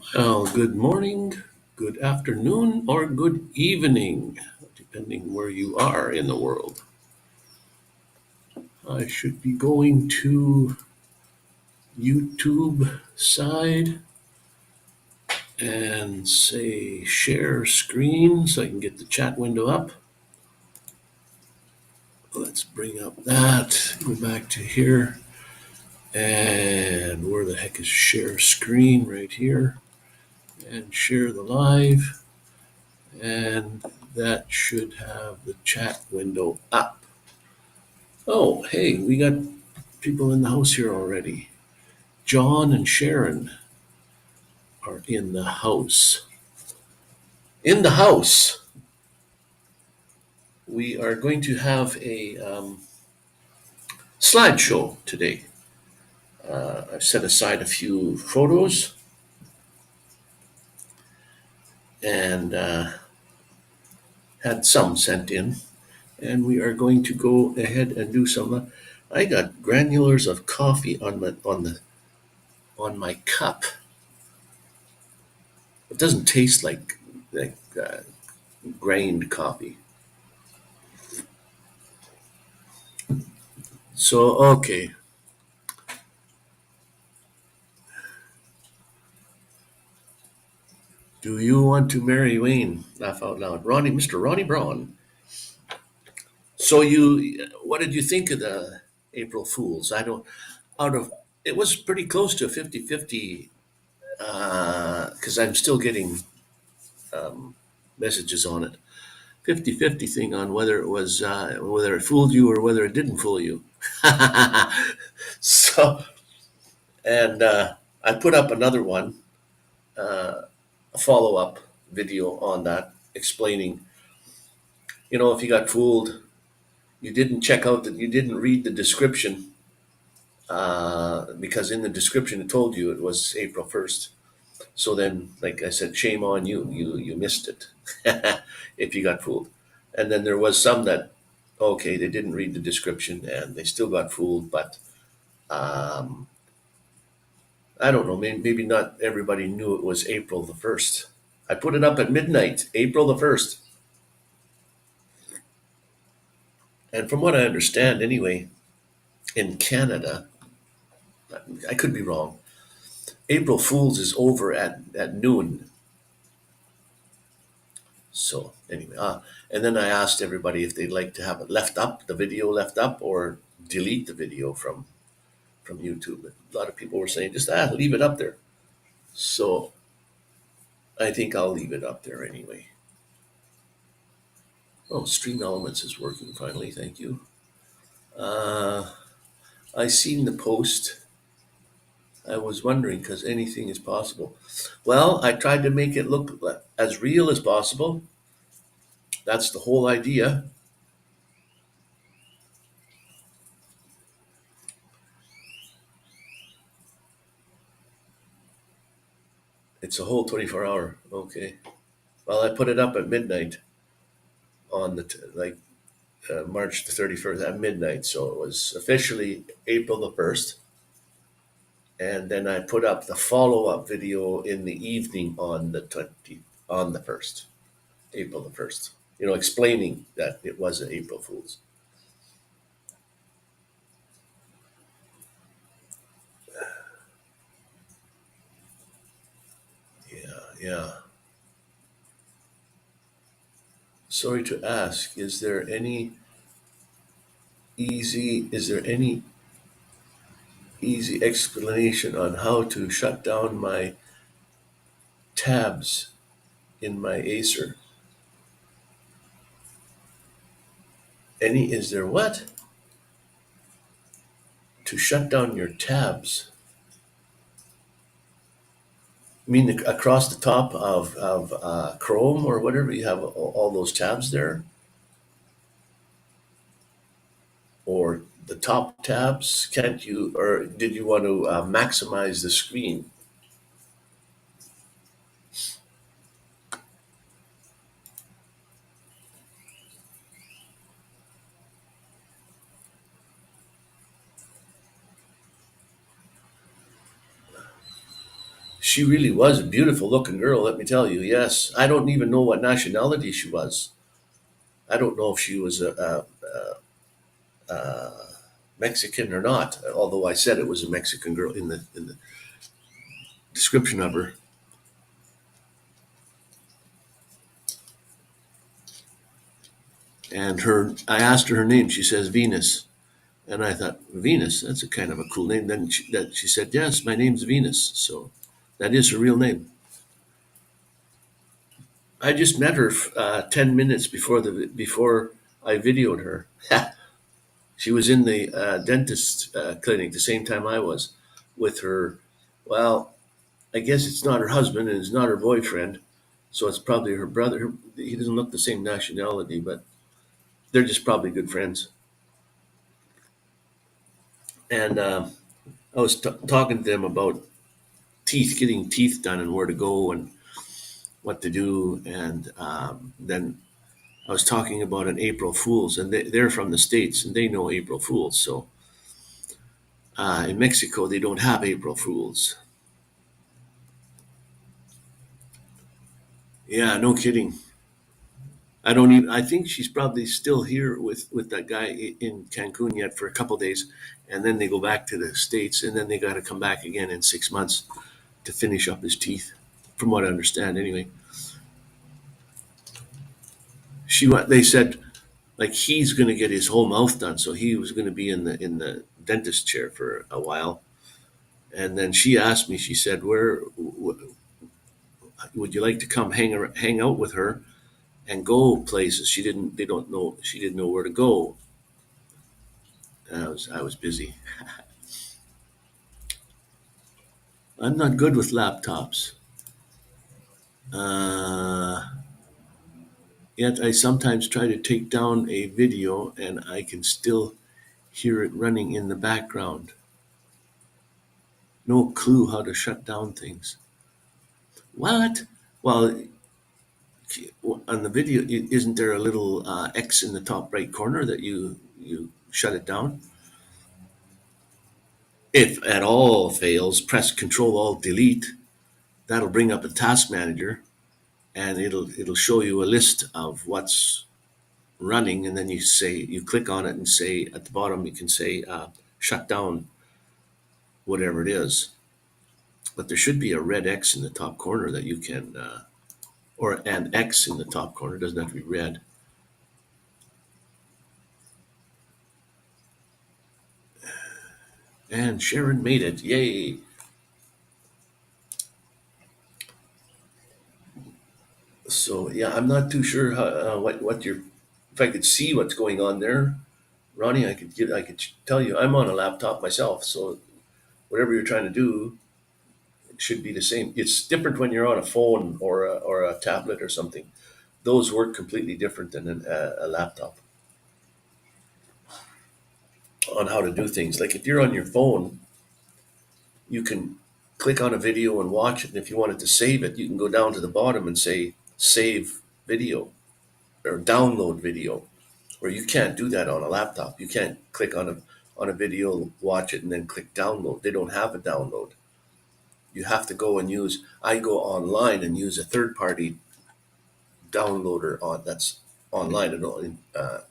Well, good morning, good afternoon, or good evening, depending where you are in the world. I should be going to YouTube side and say share screen so I can get the chat window up. Let's bring up that, go back to here. And where the heck is share screen? Right here. And share the live. And that should have the chat window up. Oh, hey, we got people in the house here already. John and Sharon are in the house. In the house, we are going to have a slideshow today. I've set aside a few photos and had some sent in, and we are going to go ahead and do some. I got granulars of coffee on my cup. It doesn't taste like grained coffee. So, okay. Do you want to marry Wayne? Laugh out loud. Mr. Ronney Braun. So what did you think of the April Fools? It was pretty close to a 50-50, because I'm still getting messages on it. 50-50 thing on whether it fooled you or whether it didn't fool you. So, and I put up another one, a follow-up video on that, explaining, if you got fooled, you didn't you didn't read the description, because in the description it told you it was April 1st. So then, like I said, shame on you. You missed it if you got fooled. And then there was some that, okay, they didn't read the description and they still got fooled, but I don't know, maybe not everybody knew it was April the 1st. I put it up at midnight, April the 1st. And from what I understand anyway, in Canada, I could be wrong, April Fools is over at noon. So anyway, and then I asked everybody if they'd like to have it the video left up, or delete the video from YouTube. A lot of people were saying, just leave it up there. So I think I'll leave it up there anyway. Oh, Stream Elements is working finally. Thank you. I seen the post. I was wondering, because anything is possible. Well, I tried to make it look as real as possible. That's the whole idea. It's a whole 24-hour. Okay. Well, I put it up at midnight on March the 31st at midnight. So it was officially April the 1st. And then I put up the follow-up video in the evening on the 1st, April the 1st, explaining that it was an April Fool's. Yeah. Sorry to ask, is there any easy explanation on how to shut down my tabs in my Acer? Is there what? To shut down your tabs? I mean, across the top of Chrome or whatever, you have all those tabs there? Or the top tabs? Can't you, or did you want to maximize the screen? She really was a beautiful looking girl, let me tell you. Yes, I don't even know what nationality she was. I don't know if she was a Mexican or not. Although I said it was a Mexican girl in the description of her. And I asked her name. She says Venus, and I thought Venus. That's a kind of a cool name. Then she said, "Yes, my name's Venus." So that is her real name. I just met her 10 minutes before I videoed her. She was in the dentist clinic the same time I was with her. Well, I guess it's not her husband and it's not her boyfriend, so it's probably her brother. He doesn't look the same nationality, but they're just probably good friends. And I was talking to them about getting teeth done and where to go and what to do. And then I was talking about an April Fool's, and they're from the States and they know April Fool's. So in Mexico, they don't have April Fool's. Yeah, no kidding. I don't even. I think she's probably still here with that guy in Cancun yet for a couple of days, and then they go back to the States, and then they got to come back again in 6 months to finish up his teeth, from what I understand. Anyway, they said like he's going to get his whole mouth done, so he was going to be in the dentist chair for a while, and then she asked me. She said, "Where would you like to come hang out with her and go places?" She didn't. They don't know. She didn't know where to go. And I was busy. I'm not good with laptops. Uh, Yet I sometimes try to take down a video and I can still hear it running in the background. No clue how to shut down things. What? Well, on the video, isn't there a little X in the top right corner that you shut it down? If at all fails, press Control Alt Delete. That'll bring up a task manager, and it'll show you a list of what's running, and then you click on it and say at the bottom you can say shut down whatever it is. But there should be a red X in the top corner that you can, or an X in the top corner. It doesn't have to be red. And Sharon made it. Yay. So yeah, I'm not too sure how, what your, if I could see what's going on there, Ronney, I could tell you. I'm on a laptop myself, so whatever you're trying to do, it should be the same. It's different when you're on a phone or a tablet or something. Those work completely different than a laptop on how to do things. Like if you're on your phone, you can click on a video and watch it. And if you wanted to save it, you can go down to the bottom and say save video or download video. Where you can't do that on a laptop. You can't click on a video, watch it, and then click download. They don't have a download. You have to go and I go online and use a third party downloader that's online. I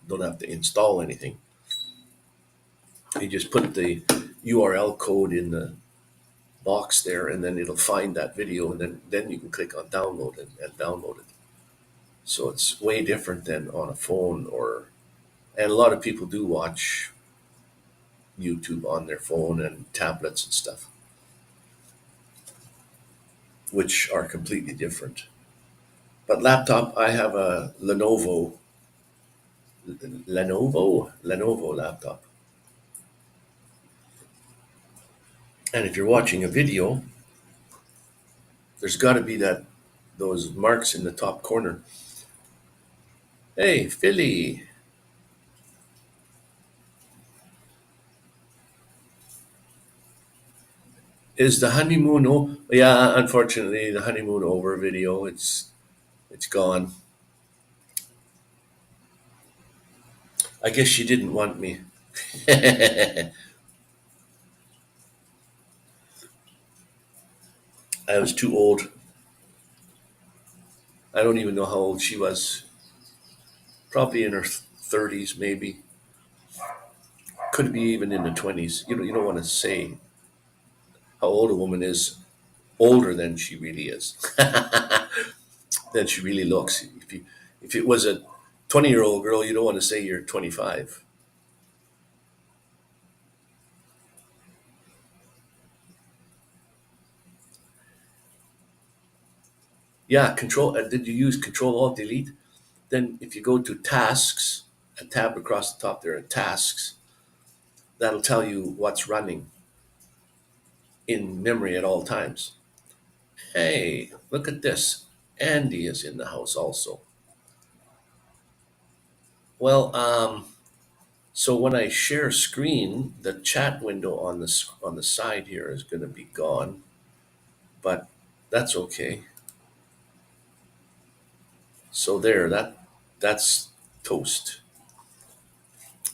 don't have to install anything. You just put the URL code in the box there, and then it'll find that video, and then you can click on download and download it. So it's way different than on a phone and a lot of people do watch YouTube on their phone and tablets and stuff, which are completely different. But laptop, I have a Lenovo laptop. And if you're watching a video, there's got to be those marks in the top corner. Hey, Philly. Is the honeymoon over? Yeah, unfortunately, the honeymoon over video. It's gone. I guess she didn't want me. I was too old. I don't even know how old she was. Probably in her 30s, maybe. Could be even in the 20s. You don't want to say how old a woman is older than she really is, than she really looks. If it was a 20-year-old girl, you don't want to say you're 25. Yeah, control. Did you use Control Alt Delete? Then if you go to Tasks, a tab across the top there, at Tasks, that'll tell you what's running in memory at all times. Hey, look at this. Andy is in the house also. Well, so when I share screen, the chat window on the side here is going to be gone, but that's okay. So there, that's toast.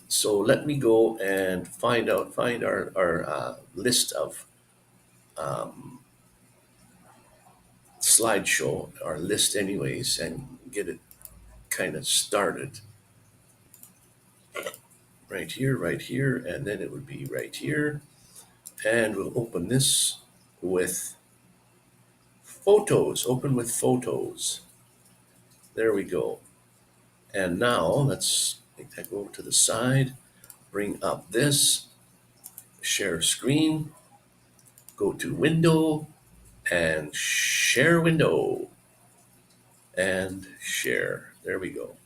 So let me go and find our list of um, slideshow, our list anyways, and get it kind of started. Right here, and then it would be right here. And we'll open this with photos. Open with photos. There we go. And now let's make that go to the side. Bring up this. Share screen. Go to window and share window. And share. There we go.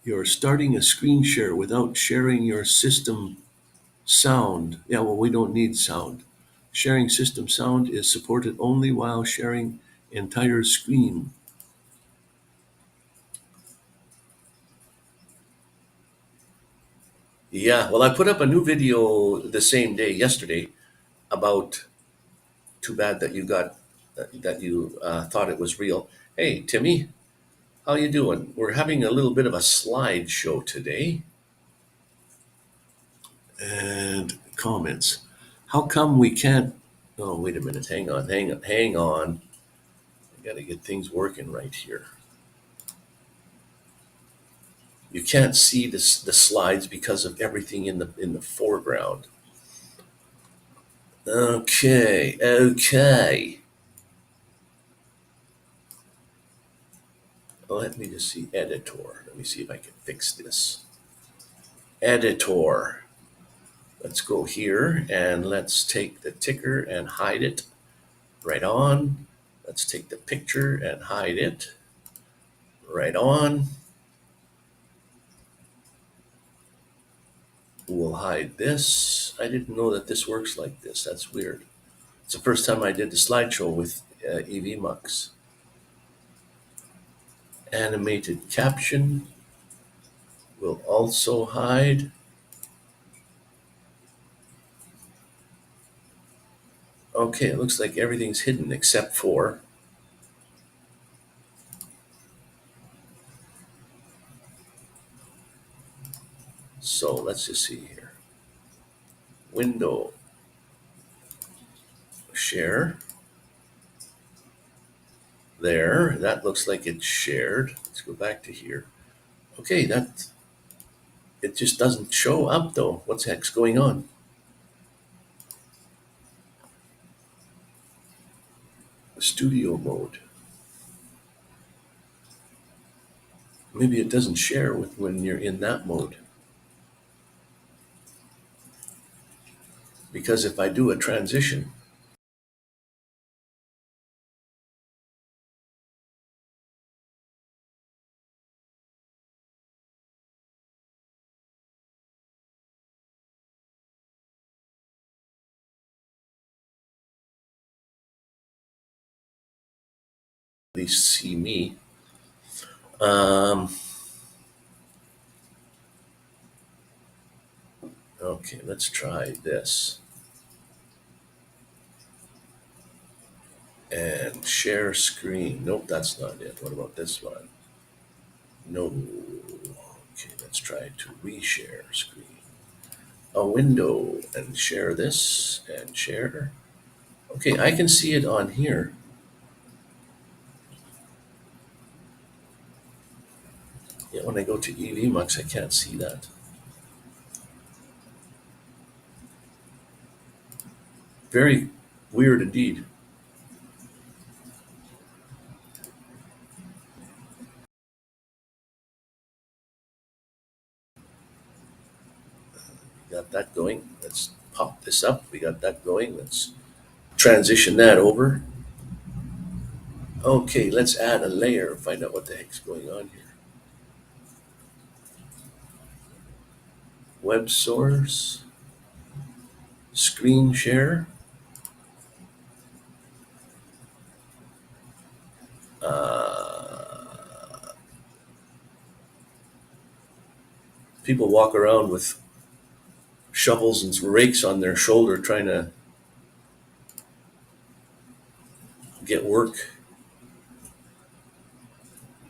You're starting a screen share without sharing your system sound. Yeah, well, we don't need sound. Sharing system sound is supported only while sharing entire screen. Yeah, well, I put up a new video the same day, yesterday, about too bad that you got that you thought it was real. Hey, Timmy, how you doing? We're having a little bit of a slideshow today. And comments. How come we can't? Oh, wait a minute. Hang on. I got to get things working right here. You can't see the slides because of everything in the foreground. Okay. Let me just see editor. Let me see if I can fix this. Editor. Let's go here and let's take the ticker and hide it. Right on. Let's take the picture and hide it. Right on. We'll hide this. I didn't know that this works like this. That's weird. It's the first time I did the slideshow with EVMux. Animated caption will also hide. Okay, it looks like everything's hidden except for so let's just see here. Window, share. There, that looks like it's shared. Let's go back to here. Okay, it just doesn't show up though. What's the heck's going on? Studio mode. Maybe it doesn't share when you're in that mode. Because if I do a transition, at least see me. Okay, let's try this. And share screen. Nope, that's not it. What about this one? No. Okay, let's try to reshare screen. A window and share this and share. Okay, I can see it on here. Yeah, when I go to EVMux, I can't see that. Very weird indeed. We got that going. Let's pop this up. We got that going. Let's transition that over. Okay, let's add a layer and find out what the heck's going on here. Web source, screen share. Uh, People walk around with shovels and rakes on their shoulder trying to get work.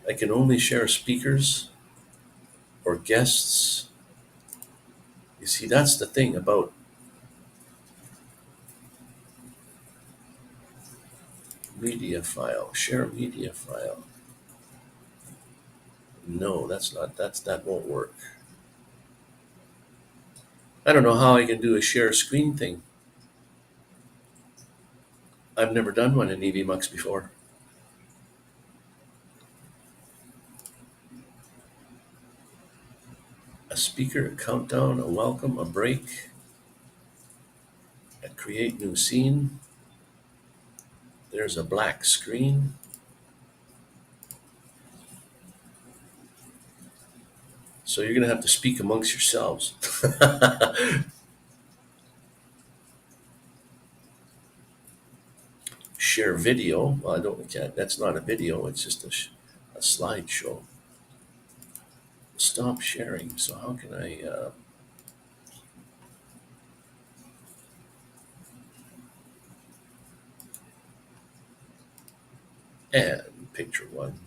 I can only share speakers or guests. You see, that's the thing about media file. Share media file. No, that won't work. I don't know how I can do a share screen thing. I've never done one in EVMux before. A speaker, a countdown, a welcome, a break, a create new scene. There's a black screen. So you're going to have to speak amongst yourselves. Share video. Well, can't. That's not a video. It's just a slideshow. Stop sharing. So how can I? And picture one.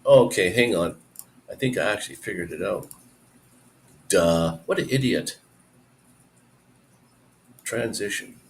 Okay, hang on. I think I actually figured it out. Duh. What an idiot. Transition.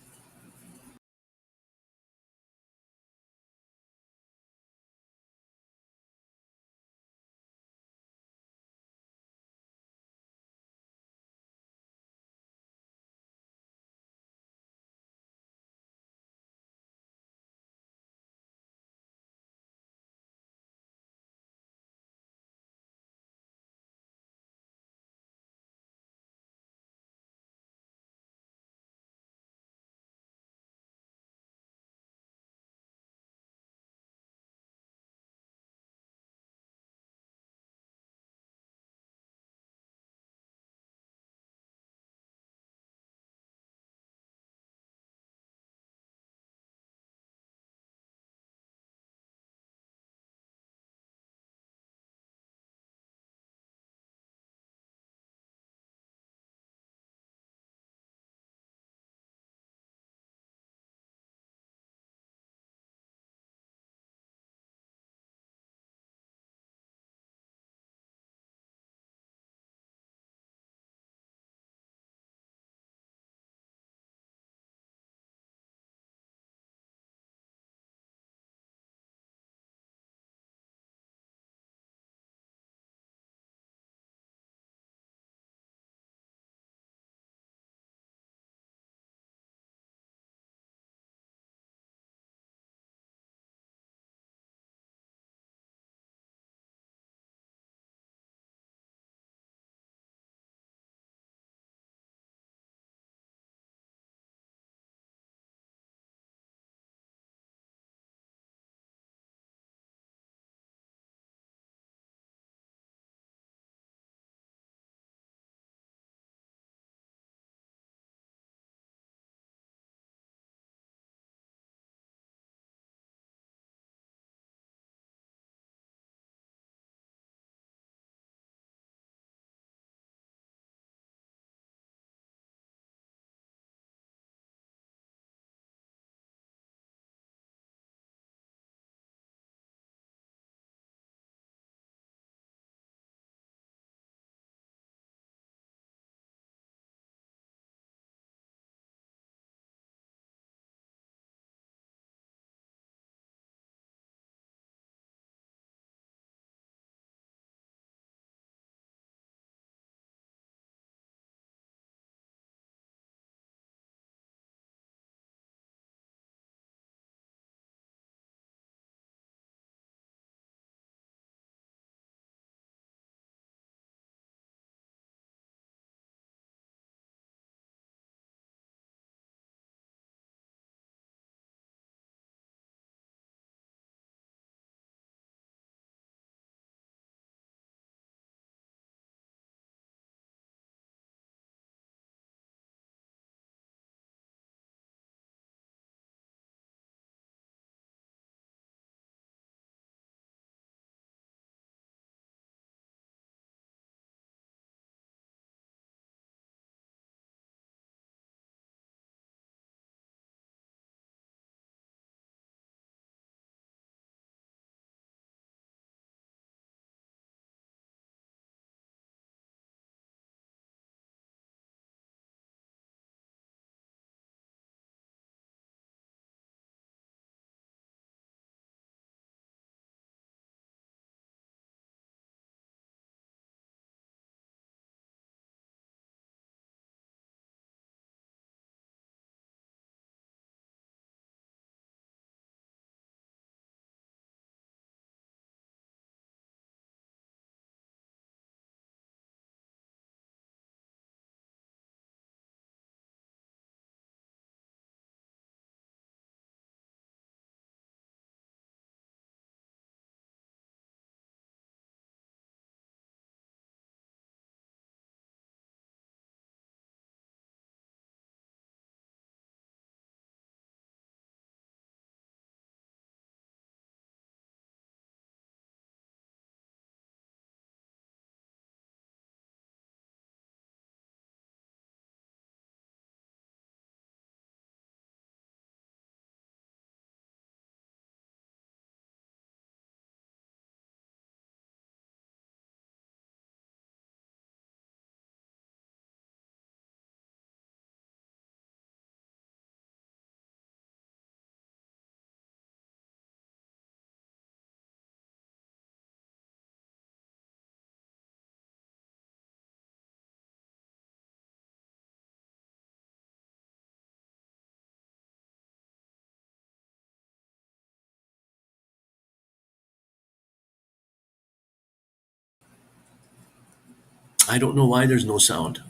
I don't know why there's no sound.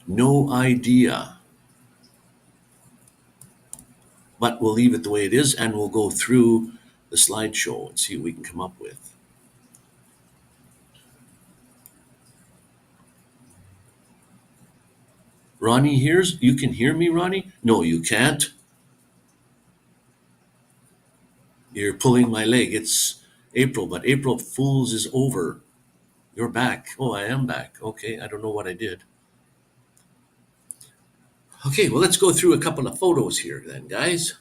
No idea. But we'll leave it the way it is, and we'll go through the slideshow and see what we can come up with. Ronney hears? You can hear me, Ronney? No, you can't. You're pulling my leg. It's April, but April Fool's is over. You're back. Oh, I am back. Okay, I don't know what I did. Okay, well, let's go through a couple of photos here then, guys.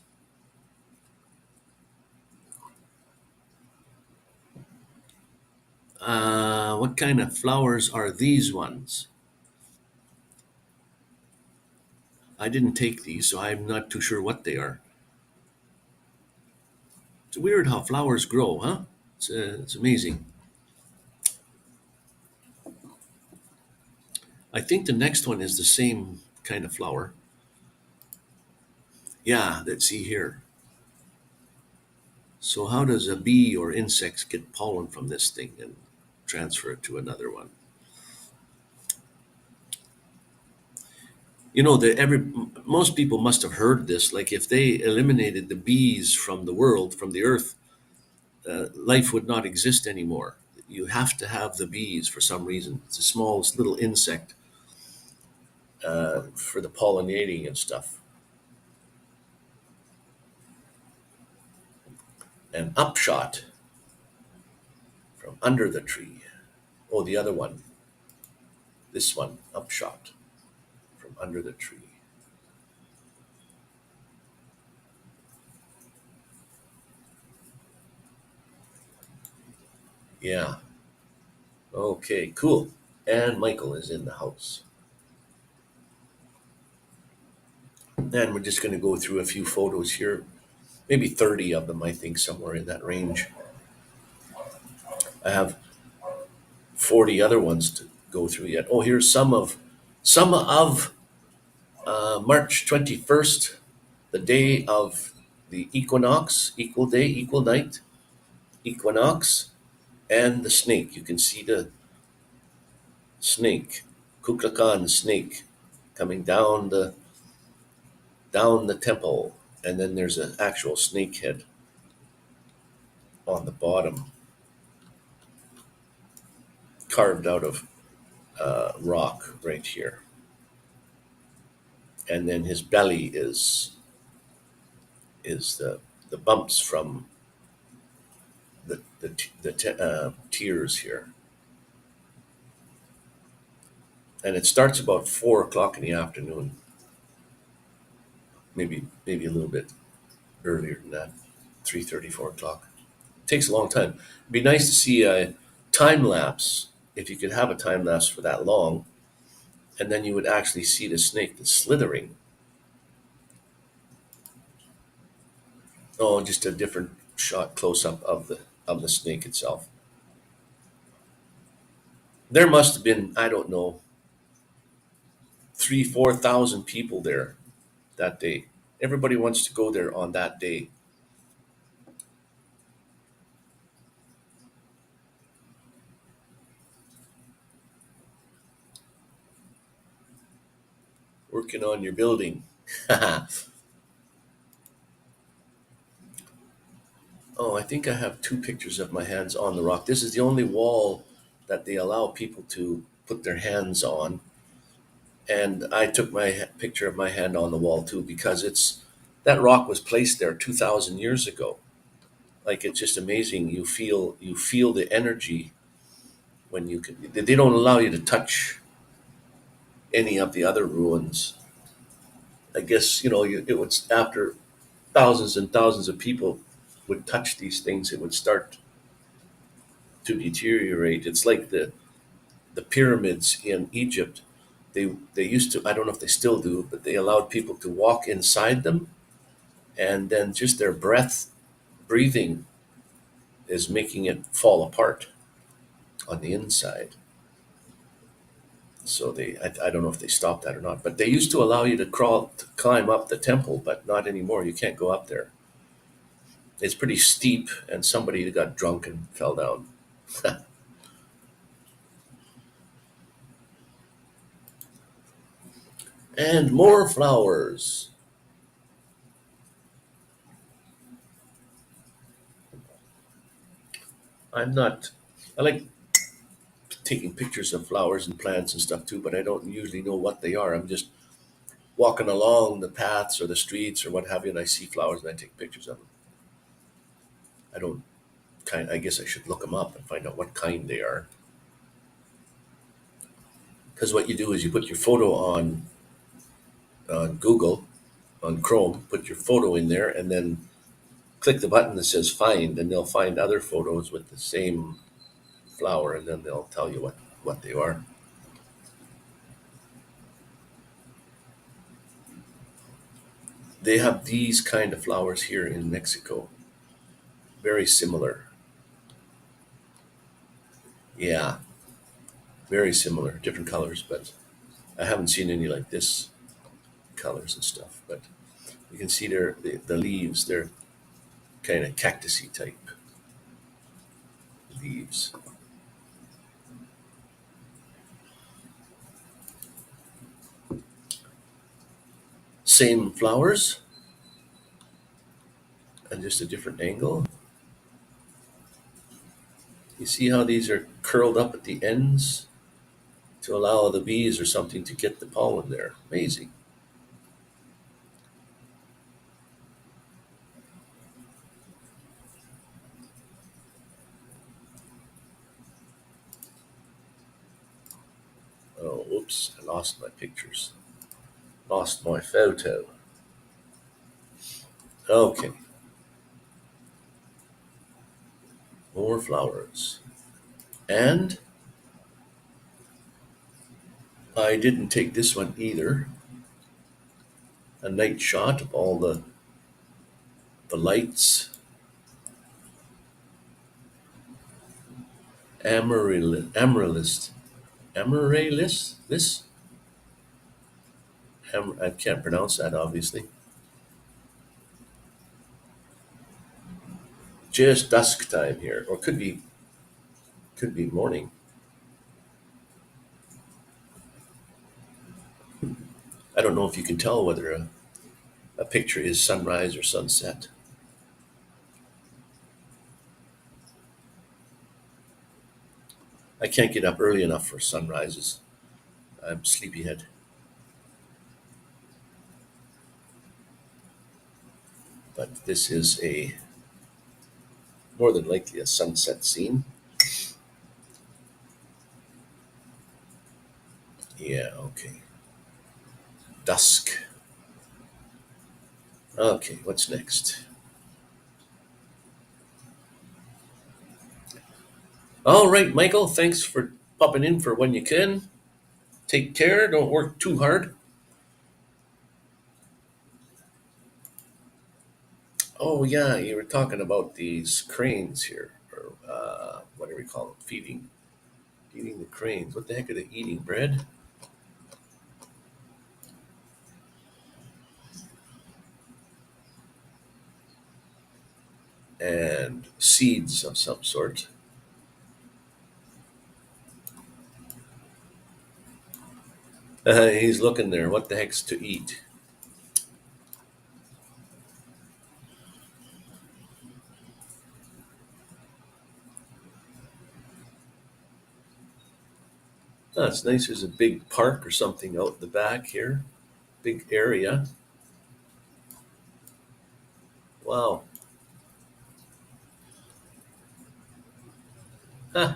What kind of flowers are these ones? I didn't take these, so I'm not too sure what they are. It's weird how flowers grow, huh? It's amazing. I think the next one is the same kind of flower. Yeah, let's see here. So how does a bee or insects get pollen from this thing and transfer it to another one? You know, most people must have heard this. Like if they eliminated the bees from the world, from the earth, life would not exist anymore. You have to have the bees for some reason. It's the smallest little insect for the pollinating and stuff. An upshot from under the tree. Oh, the other one. This one, upshot from under the tree. Yeah. Okay, cool. And Michael is in the house. And we're just going to go through a few photos here. Maybe 30 of them, I think, somewhere in that range. I have 40 other ones to go through yet. Oh, here's some of March 21st, the day of the equinox, equal day, equal night, equinox, and the snake. You can see the snake, Kukulkan snake, coming down the temple, and then there's an actual snake head on the bottom, carved out of rock right here. And then his belly is the bumps from the tears here. And it starts about 4 o'clock in the afternoon, maybe a little bit earlier than that, 3:30, 4 o'clock. It takes a long time. It'd be nice to see a time lapse, if you could have a time lapse for that long, and then you would actually see the snake that's slithering. Oh, just a different shot close up of the snake itself. There must have been, I don't know, 3,000-4,000 people there that day. Everybody wants to go there on that day. Working on your building. Oh, I think I have 2 pictures of my hands on the rock. This is the only wall that they allow people to put their hands on. And I took my picture of my hand on the wall too, because that rock was placed there 2,000 years ago. Like, it's just amazing. You feel the energy when you can. They don't allow you to touch any of the other ruins. I guess, it would, after thousands and thousands of people would touch these things, it would start to deteriorate. It's like the pyramids in Egypt. They used to, I don't know if they still do, but they allowed people to walk inside them, and then just their breathing is making it fall apart on the inside. So I don't know if they stopped that or not, but they used to allow you to climb up the temple, but not anymore. You can't go up there. It's pretty steep, and somebody got drunk and fell down. And more flowers. I like taking pictures of flowers and plants and stuff too, but I don't usually know what they are. I'm just walking along the paths or the streets or what have you, and I see flowers and I take pictures of them. I don't I guess I should look them up and find out what kind they are. Because what you do is you put your photo on Google, on Chrome, put your photo in there, and then click the button that says find, and they'll find other photos with the same flower, and then they'll tell you what they are. They have these kind of flowers here in Mexico. Very similar. Yeah, very similar. Different colors, but I haven't seen any like this colors and stuff. But you can see the leaves. They're kind of cactusy type leaves. Same flowers, and just a different angle. You see how these are curled up at the ends to allow the bees or something to get the pollen there. Amazing. Oh, oops, I lost my pictures. Lost my photo. Okay, more flowers. And I didn't take this one either. A night shot of all the lights. Amaryllis. Amaryllis? This? I can't pronounce that, obviously. Just dusk time here, or could be morning. I don't know if you can tell whether a picture is sunrise or sunset. I can't get up early enough for sunrises. I'm sleepyhead. But this is a more than likely a sunset scene. Yeah, okay. Dusk. Okay, what's next? All right, Michael, thanks for popping in for when you can. Take care. Don't work too hard. Oh, yeah, you were talking about these cranes here, or what do we call them? Feeding the cranes. What the heck are they eating? Bread? And seeds of some sort. He's looking there. What the heck's to eat? Oh, it's nice. There's a big park or something out the back here. Big area. Wow. Huh.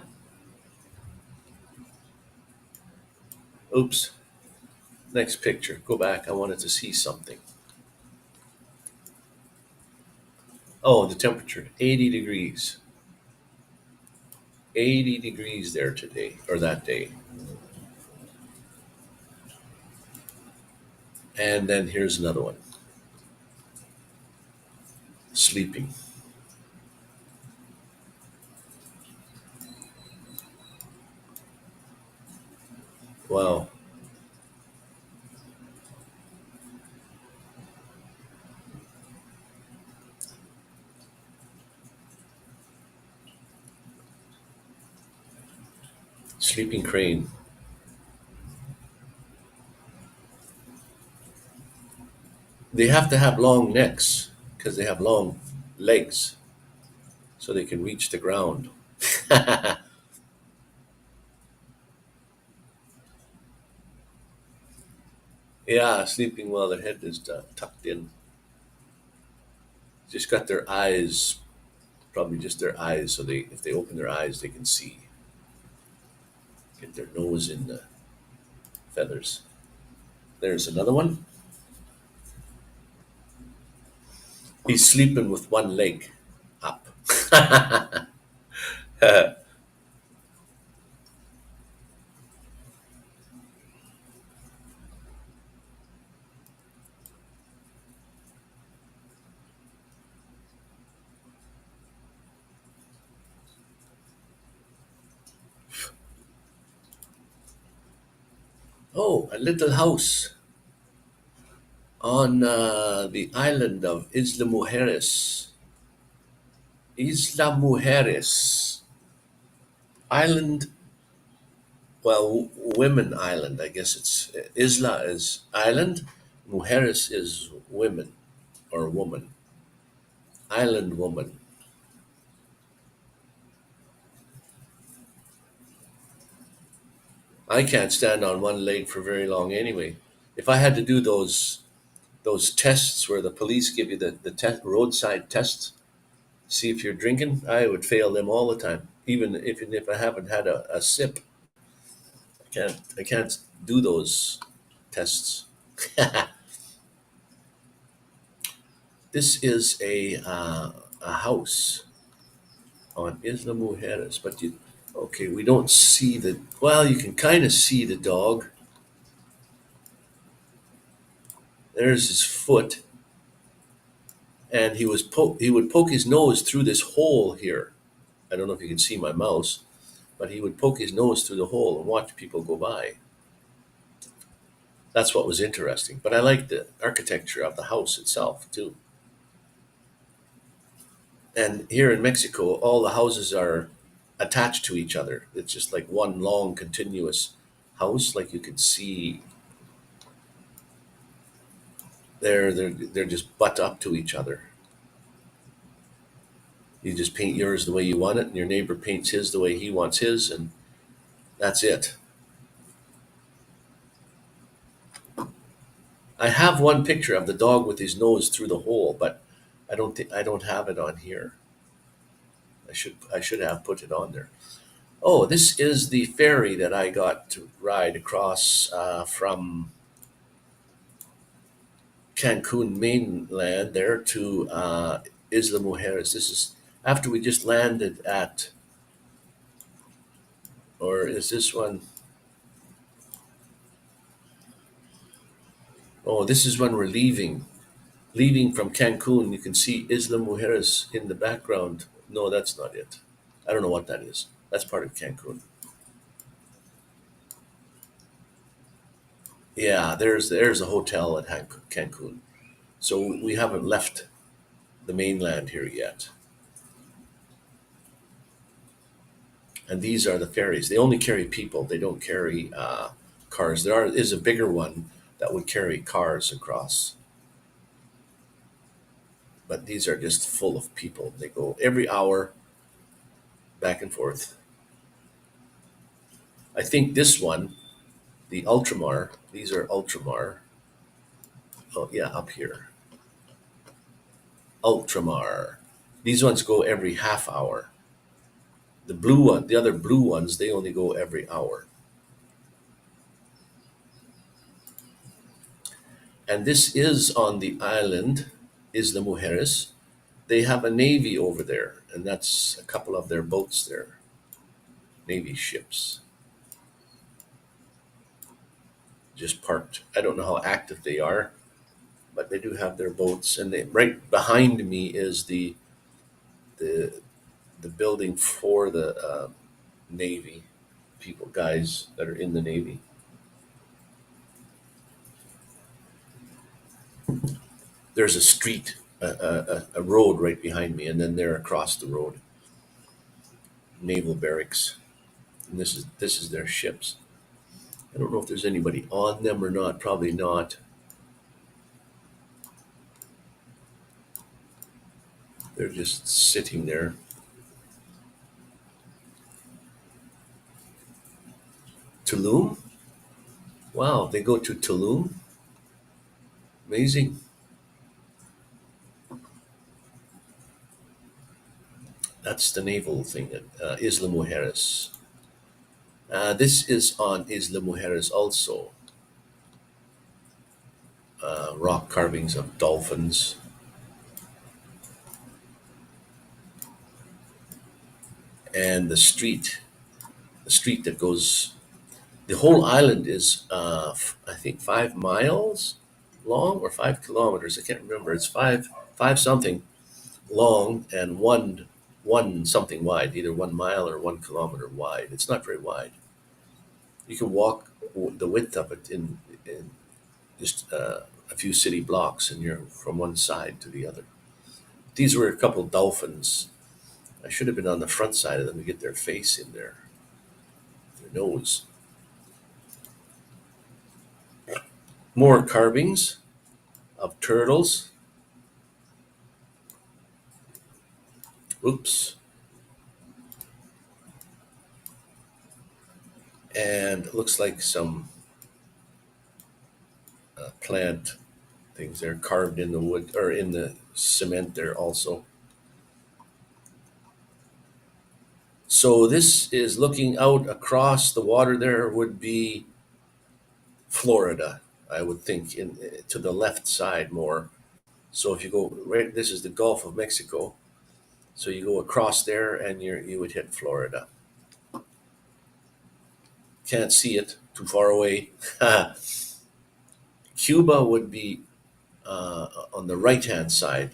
Oops. Next picture. Go back. I wanted to see something. Oh, the temperature 80 degrees. 80 degrees there today, or that day. And then here's another one. Sleeping. Wow. Sleeping crane. They have to have long necks because they have long legs so they can reach the ground. Yeah, sleeping while their head is tucked in. Just got their eyes, probably just their eyes, so they if they open their eyes, they can see. Get their nose in the feathers. There's another one. He's sleeping with one leg up. Oh, a little house on the island of Isla Mujeres. Isla Mujeres. Island, well, women island, I guess it's Isla is island, Mujeres is women or woman. Island woman. I can't stand on one leg for very long anyway. If I had to do those tests where the police give you the roadside tests, see if you're drinking, I would fail them all the time. Even if I haven't had a sip, I can't do those tests. This is a house on Isla Mujeres, but okay, we don't see the. Well, you can kind of see the dog. There's his foot, and he would poke his nose through this hole here. I don't know if you can see my mouse, but he would poke his nose through the hole and watch people go by. That's what was interesting. But I like the architecture of the house itself too. And here in Mexico, all the houses are attached to each other. It's just like one long continuous house. Like you could see, they're just butt up to each other. You just paint yours the way you want it, and your neighbor paints his the way he wants his, and that's it. I have one picture of the dog with his nose through the hole, but I don't have it on here. I should have put it on there. Oh, this is the ferry that I got to ride across from Cancun mainland there to Isla Mujeres. This is after we just landed at, or is this one? Oh, this is when we're leaving. Leaving from Cancun, you can see Isla Mujeres in the background. No, that's not it. I don't know what that is. That's part of Cancun. Yeah, there's a hotel at Cancun. So we haven't left the mainland here yet. And these are the ferries. They only carry people. They don't carry cars. Is a bigger one that would carry cars across, but these are just full of people. They go every hour back and forth. I think this one, the Ultramar, these are Ultramar. Oh yeah, up here, Ultramar. These ones go every half hour. The other blue ones, they only go every hour. And this is on the island, Isla Mujeres. They have a navy over there, and that's a couple of their boats there, navy ships, just parked. I don't know how active they are, but they do have their boats. And right behind me is the the building for the navy people, guys that are in the navy. There's a street, a road right behind me, and then they're across the road, naval barracks, and this is their ships. I don't know if there's anybody on them or not. Probably not. They're just sitting there. Tulum? Wow, they go to Tulum? Amazing. That's the naval thing at Isla Mujeres. This is on Isla Mujeres also. Rock carvings of dolphins. And the street that goes, the whole island is, I think, 5 miles long or 5 kilometers. I can't remember. It's five something long and one something wide, either 1 mile or 1 kilometer wide. It's not very wide. You can walk the width of it in just a few city blocks, and you're from one side to the other. These were a couple dolphins. I should have been on the front side of them to get their face in there, their nose. More carvings of turtles. Oops. And it looks like some plant things there carved in the wood or in the cement there also. So this is looking out across the water. There would be Florida, I would think, in to the left side more. So if you go right, this is the Gulf of Mexico. So you go across there, and you would hit Florida. Can't see it, too far away. Cuba would be on the right hand side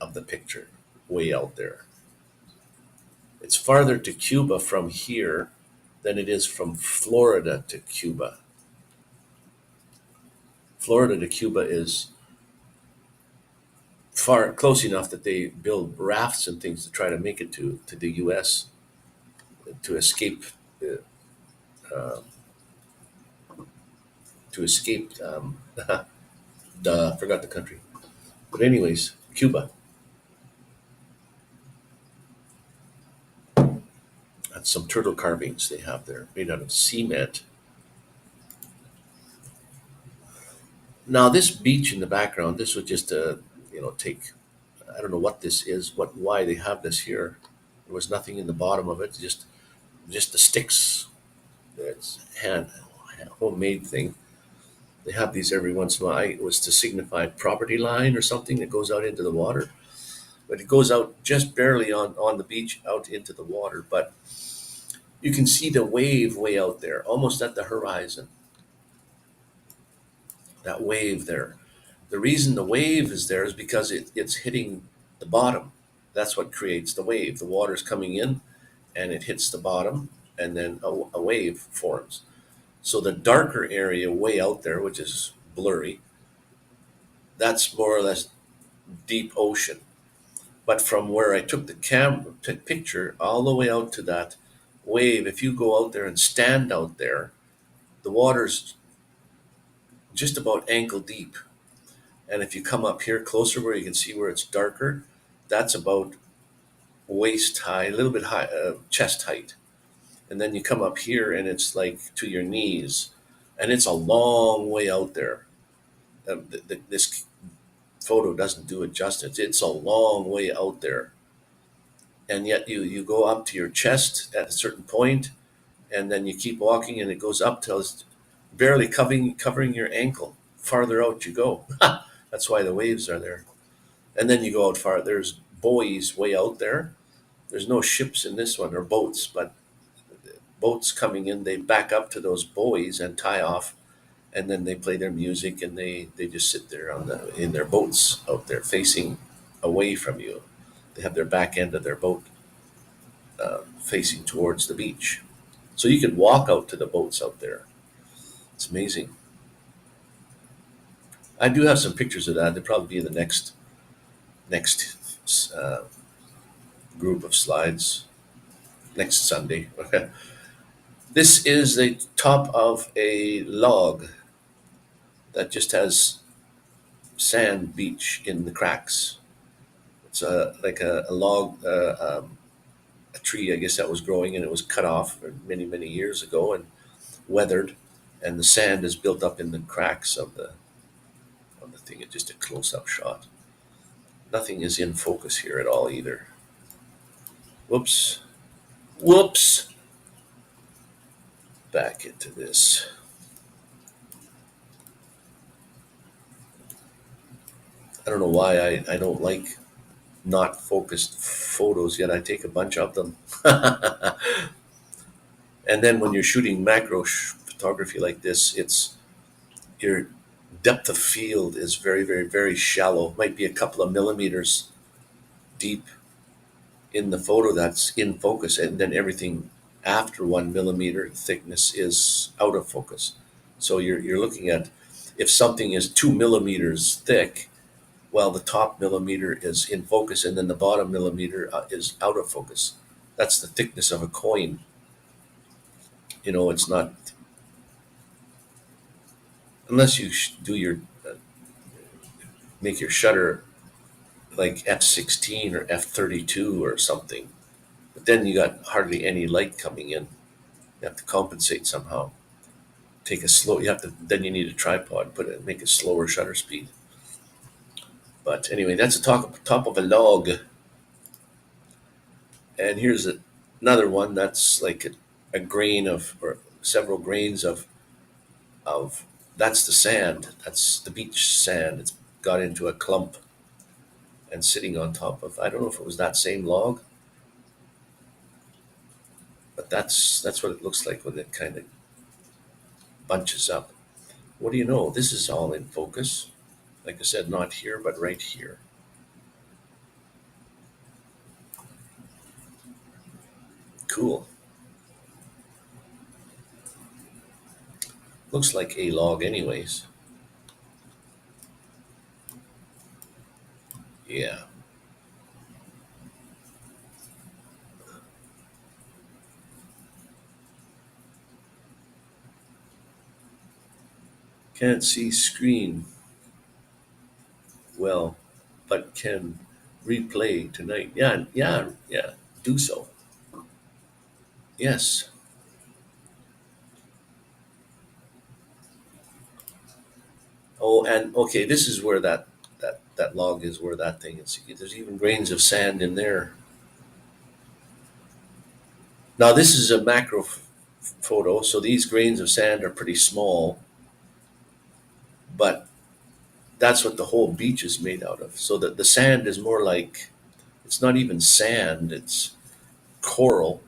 of the picture, way out there. It's farther to Cuba from here than it is from Florida to Cuba. Florida to Cuba is far close enough that they build rafts and things to try to make it to the U.S. to escape uh, to escape the forgot the country. But anyways, Cuba. That's some turtle carvings they have there, made out of cement. Now this beach in the background, this was just a take. I don't know what this is, why they have this here. There was nothing in the bottom of it, just the sticks. It's homemade thing. They have these every once in a while. It was to signify property line or something that goes out into the water. But it goes out just barely on the beach out into the water. But you can see the wave way out there, almost at the horizon. That wave there. The reason the wave is there is because it's hitting the bottom. That's what creates the wave. The water's coming in and it hits the bottom, and then a wave forms. So the darker area way out there, which is blurry, that's more or less deep ocean. But from where I took the picture all the way out to that wave, if you go out there and stand out there, the water's just about ankle deep. And if you come up here closer where you can see where it's darker, that's about waist high, a little bit high, chest height. And then you come up here and it's like to your knees. And it's a long way out there. This photo doesn't do it justice. It's a long way out there. And yet you go up to your chest at a certain point, and then you keep walking and it goes up till it's barely covering your ankle. Farther out you go. That's why the waves are there. And then you go out far. There's buoys way out there. There's no ships in this one or boats, but boats coming in, they back up to those buoys and tie off, and then they play their music and they just sit there in their boats out there facing away from you. They have their back end of their boat facing towards the beach. So you can walk out to the boats out there. It's amazing. I do have some pictures of that. They'll probably be in the next group of slides next Sunday. Okay. This is the top of a log that just has sand beach in the cracks. It's like a log, a tree, I guess, that was growing, and it was cut off many, many years ago and weathered, and the sand is built up in the cracks of the thing. It's just a close-up shot. Nothing is in focus here at all either. Whoops. Whoops. Back into this. I don't know why I don't like not focused photos, yet I take a bunch of them. And then when you're shooting macro photography like this, it's your depth of field is very, very, very shallow. Might be a couple of millimeters deep in the photo that's in focus, and then everything after 1 millimeter thickness is out of focus. So you're looking at, if something is 2 millimeters thick, well, the top millimeter is in focus, and then the bottom millimeter is out of focus. That's the thickness of a coin. It's not, unless you do your make your shutter like f16 or f32 or something. But then you got hardly any light coming in. You have to compensate somehow. Then you need a tripod, make a slower shutter speed. But anyway, that's the top of a log. And here's another one that's like a grain of, or several grains of, that's the sand. That's the beach sand. It's got into a clump and sitting on top of, I don't know if it was that same log, but that's what it looks like when it kind of bunches up. What do you know? This is all in focus. Like I said, not here, but right here. Cool. Looks like a log anyways. Yeah. Can't see screen well, but can replay tonight. Yeah. Do so. Yes. Oh, and okay, this is where that log is, where that thing is. There's even grains of sand in there. Now this is a macro photo, so these grains of sand are pretty small, but that's what the whole beach is made out of. So that the sand is more like, it's not even sand, it's coral,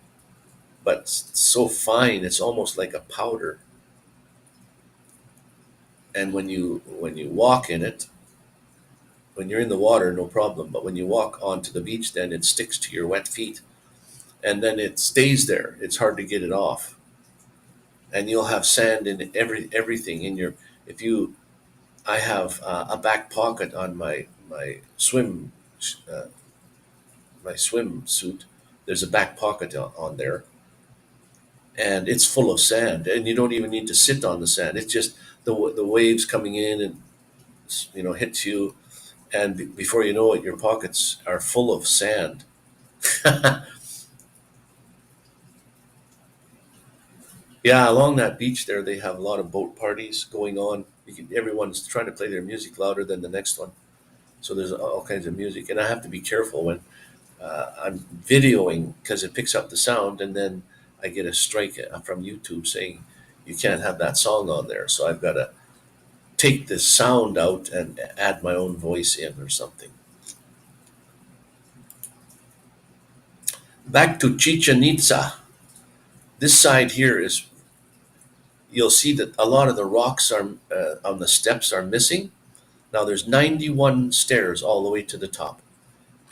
but it's so fine, it's almost like a powder. And when you walk in it, when you're in the water, no problem. But when you walk onto the beach, then it sticks to your wet feet, and then it stays there. It's hard to get it off. And you'll have sand in everything in your. If you, I have a back pocket on my swim my swimsuit. There's a back pocket on there, and it's full of sand. And you don't even need to sit on the sand. It's just the waves coming in and hits you, and before you know it, your pockets are full of sand. Yeah, along that beach there, they have a lot of boat parties going on. Everyone's trying to play their music louder than the next one, so there's all kinds of music. And I have to be careful when I'm videoing, because it picks up the sound, and then I get a strike from YouTube saying you can't have that song on there. So I've got to take the sound out and add my own voice in or something. Back to Chichen Itza. This side here is, you'll see that a lot of the rocks are on the steps are missing. Now there's 91 stairs all the way to the top.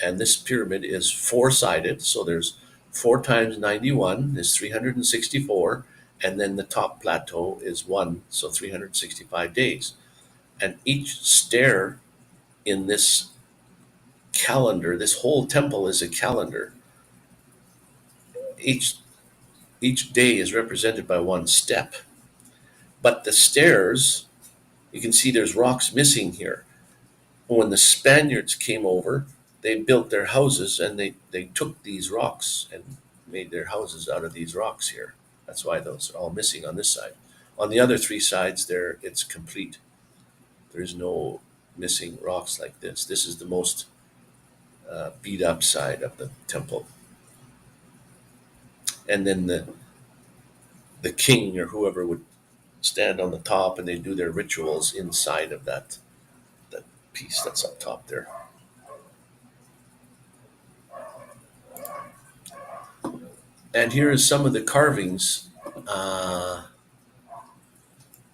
And this pyramid is four-sided, so there's 4 times 91 is 364, and then the top plateau is 1, so 365 days. And each stair in this calendar, this whole temple is a calendar. Each day is represented by one step. But the stairs, you can see there's rocks missing here. When the Spaniards came over, they built their houses, and they took these rocks and made their houses out of these rocks here. That's why those are all missing on this side. On the other three sides there, it's complete. There's no missing rocks like this. This is the most beat up side of the temple. And then the king or whoever would stand on the top, and they do their rituals inside of that piece that's up top there. And here is some of the carvings.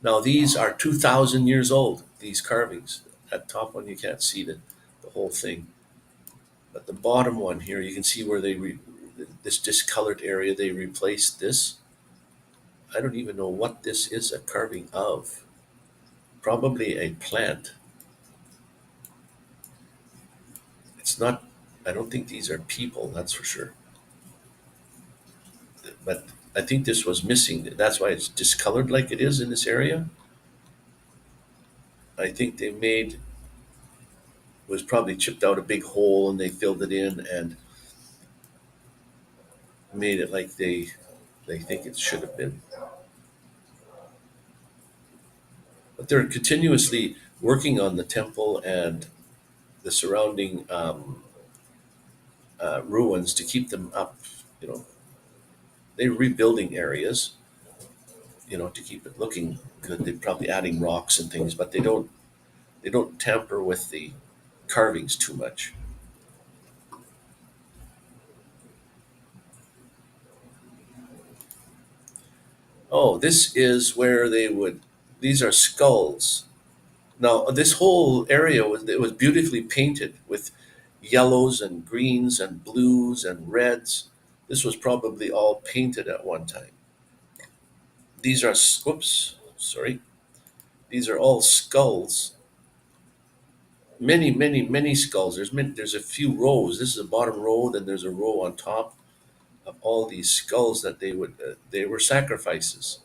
Now these are 2,000 years old, these carvings. That top one, you can't see the whole thing. But the bottom one here, you can see where this discolored area, they replaced this. I don't even know what this is a carving of. Probably a plant. It's not, I don't think these are people, that's for sure. But I think this was missing. That's why it's discolored like it is in this area. I think they made, was probably chipped out a big hole and they filled it in and made it like they think it should have been. But they're continuously working on the temple and the surrounding ruins to keep them up. They're rebuilding areas, to keep it looking good. They're probably adding rocks and things, but they don't tamper with the carvings too much. Oh, this is where these are skulls. Now, this whole area was beautifully painted with yellows and greens and blues and reds. This was probably all painted at one time. These are, these are all skulls. Many, many, many skulls. There's a few rows. This is a bottom row, then there's a row on top of all these skulls that they were sacrifices.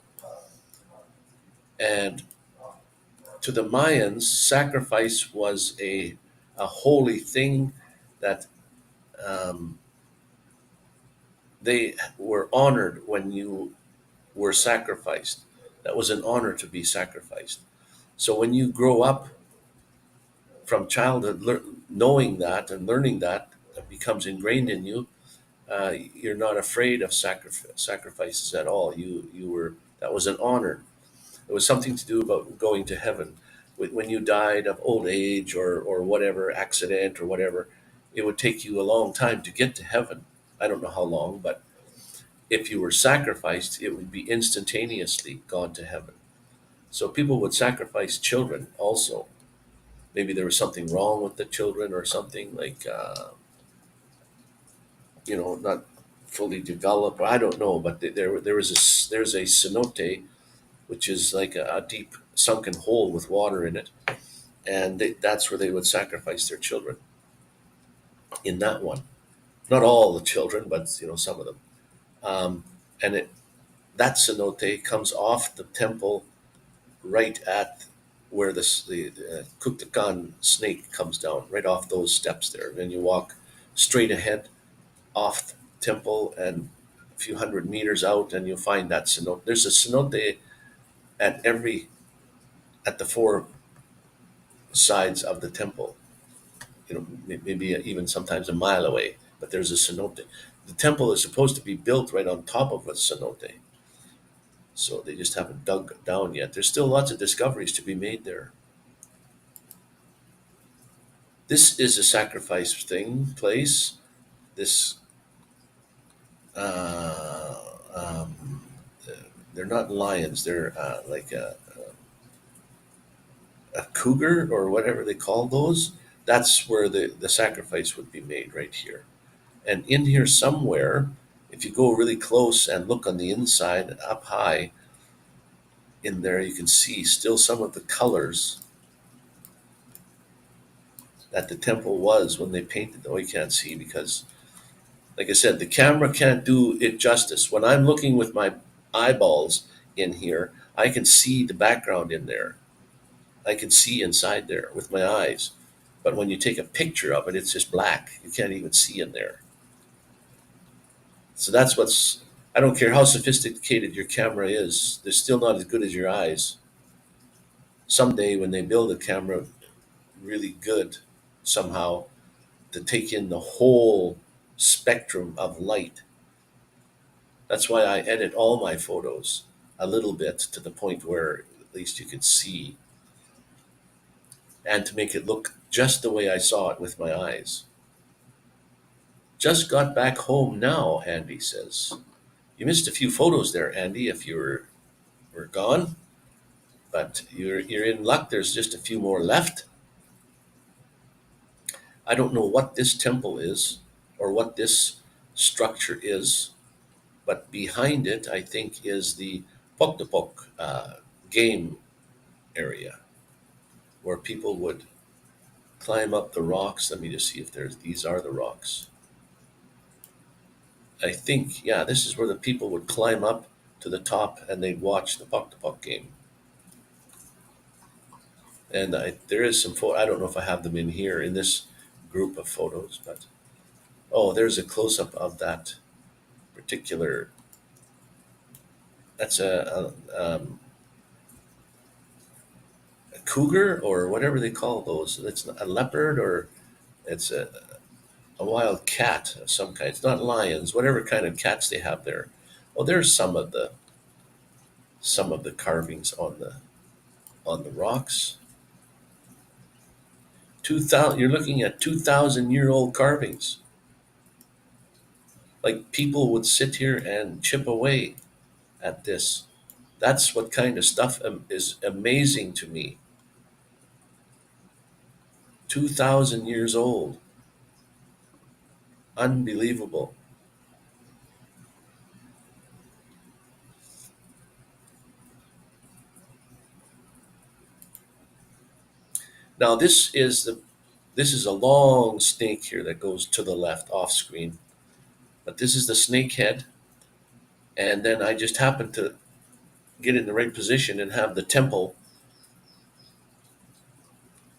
And to the Mayans, sacrifice was a holy thing that they were honored when you were sacrificed. That was an honor to be sacrificed. So when you grow up from childhood, knowing that and learning that, it becomes ingrained in you. You're not afraid of sacrifices at all. That was an honor. It was something to do about going to heaven. When you died of old age or whatever accident or whatever, it would take you a long time to get to heaven. I don't know how long, but if you were sacrificed, it would be instantaneously gone to heaven. So people would sacrifice children also. Maybe there was something wrong with the children or something like, not fully developed. I don't know, but there's a cenote, which is like a deep sunken hole with water in it, and that's where they would sacrifice their children. In that one, not all the children, but some of them. And that cenote comes off the temple right at where the Kuktakan snake comes down, right off those steps there. Then you walk straight ahead off the temple and a few hundred meters out, and you'll find that cenote. There's a cenote at the four sides of the temple. Maybe even sometimes a mile away, but there's a cenote. The temple is supposed to be built right on top of a cenote. So they just haven't dug down yet. There's still lots of discoveries to be made there. This is a sacrifice place. This, they're not lions. They're like a cougar or whatever they call those. That's where the sacrifice would be made, right here. And in here somewhere, if you go really close and look on the inside, up high in there, you can see still some of the colors that the temple was when they painted. Oh, you can't see because, like I said, the camera can't do it justice. When I'm looking with my eyeballs in here, I can see the background in there. I can see inside there with my eyes. But when you take a picture of it, it's just black. You can't even see in there. So that's what's, I don't care how sophisticated your camera is, they're still not as good as your eyes. Someday when they build a camera really good somehow to take in the whole spectrum of light. That's why I edit all my photos a little bit to the point where at least you can see, and to make it look just the way I saw it with my eyes. Just got back home now, Andy says. You missed a few photos there, Andy, if you were gone, but you're in luck. There's just a few more left. I don't know what this temple is or what this structure is, but behind it, I think, is the Pokdapok game area where people would climb up the rocks. Let me just see if these are the rocks. I think, yeah, this is where the people would climb up to the top and they'd watch the Pokdapok game. And there is some photo. I don't know if I have them in here in this group of photos, but oh, there's a close-up of that particular. That's a cougar or whatever they call those. It's a leopard or it's a wild cat of some kind. It's not lions, whatever kind of cats they have there. Well, there's some of the carvings on the rocks. 2,000. You're looking at 2,000-year-old carvings. Like people would sit here and chip away at this. That's what kind of stuff is amazing to me. 2,000 years old. Unbelievable. Now this is a long snake here that goes to the left off screen. But this is the snake head. And then I just happen to get in the right position and have the temple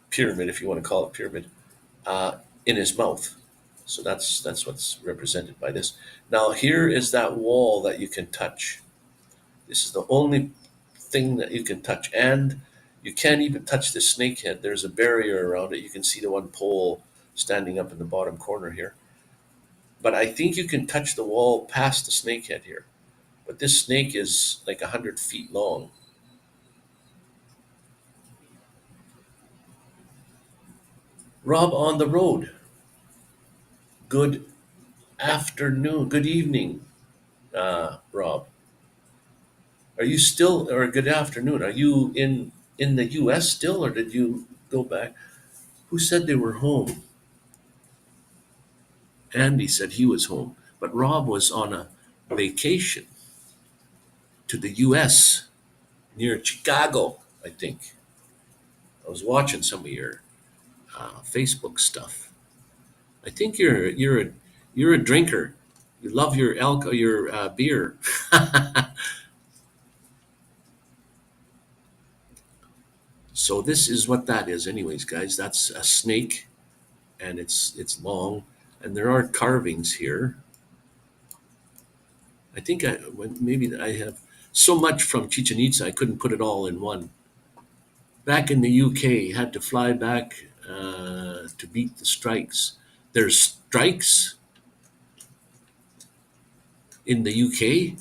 pyramid, if you want to call it pyramid, in his mouth. So that's what's represented by this. Now here is that wall that you can touch. This is the only thing that you can touch, and you can't even touch the snake head. There's a barrier around it. You can see the one pole standing up in the bottom corner here. But I think you can touch the wall past the snake head here. But this snake is like 100 feet long. Rob on the road. Good afternoon. Good evening, Rob. Are you still, or good afternoon? Are you in the U.S. still, or did you go back? Who said they were home? Andy said he was home, but Rob was on a vacation to the U.S. near Chicago, I think. I was watching some of your Facebook stuff. I think you're a drinker. You love your beer. So this is what that is, anyways, guys. That's a snake, and it's long, and there are carvings here. I think maybe I have so much from Chichen Itza I couldn't put it all in one. Back in the UK, had to fly back to beat the strikes. There's strikes in the UK.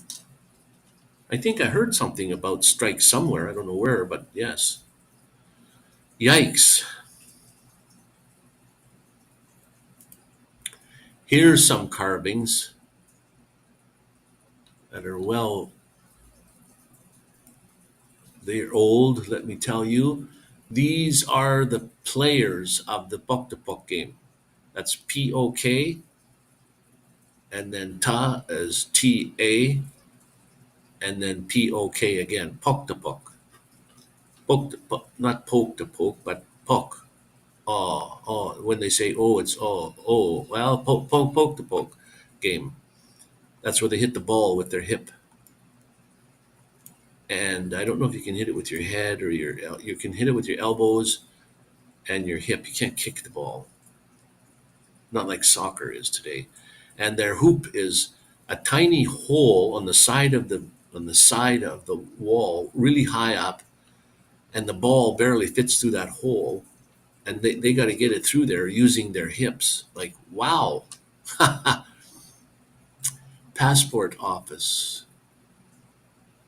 I think I heard something about strikes somewhere. I don't know where, but yes. Yikes. Here's some carvings that are they're old, let me tell you. These are the players of the Pokdapok game. That's P-O-K, and then Ta is T-A, and then P-O-K again, Pokdapok. Not poke to poke, but pok. Oh, when they say oh, it's oh. Well, poke to poke game. That's where they hit the ball with their hip. And I don't know if you can hit it with your head or you can hit it with your elbows. and your hip. You can't kick the ball, not like soccer is today. And their hoop is a tiny hole on the side of the wall, really high up, and the ball barely fits through that hole. And they got to get it through there using their hips. Like, wow. Passport office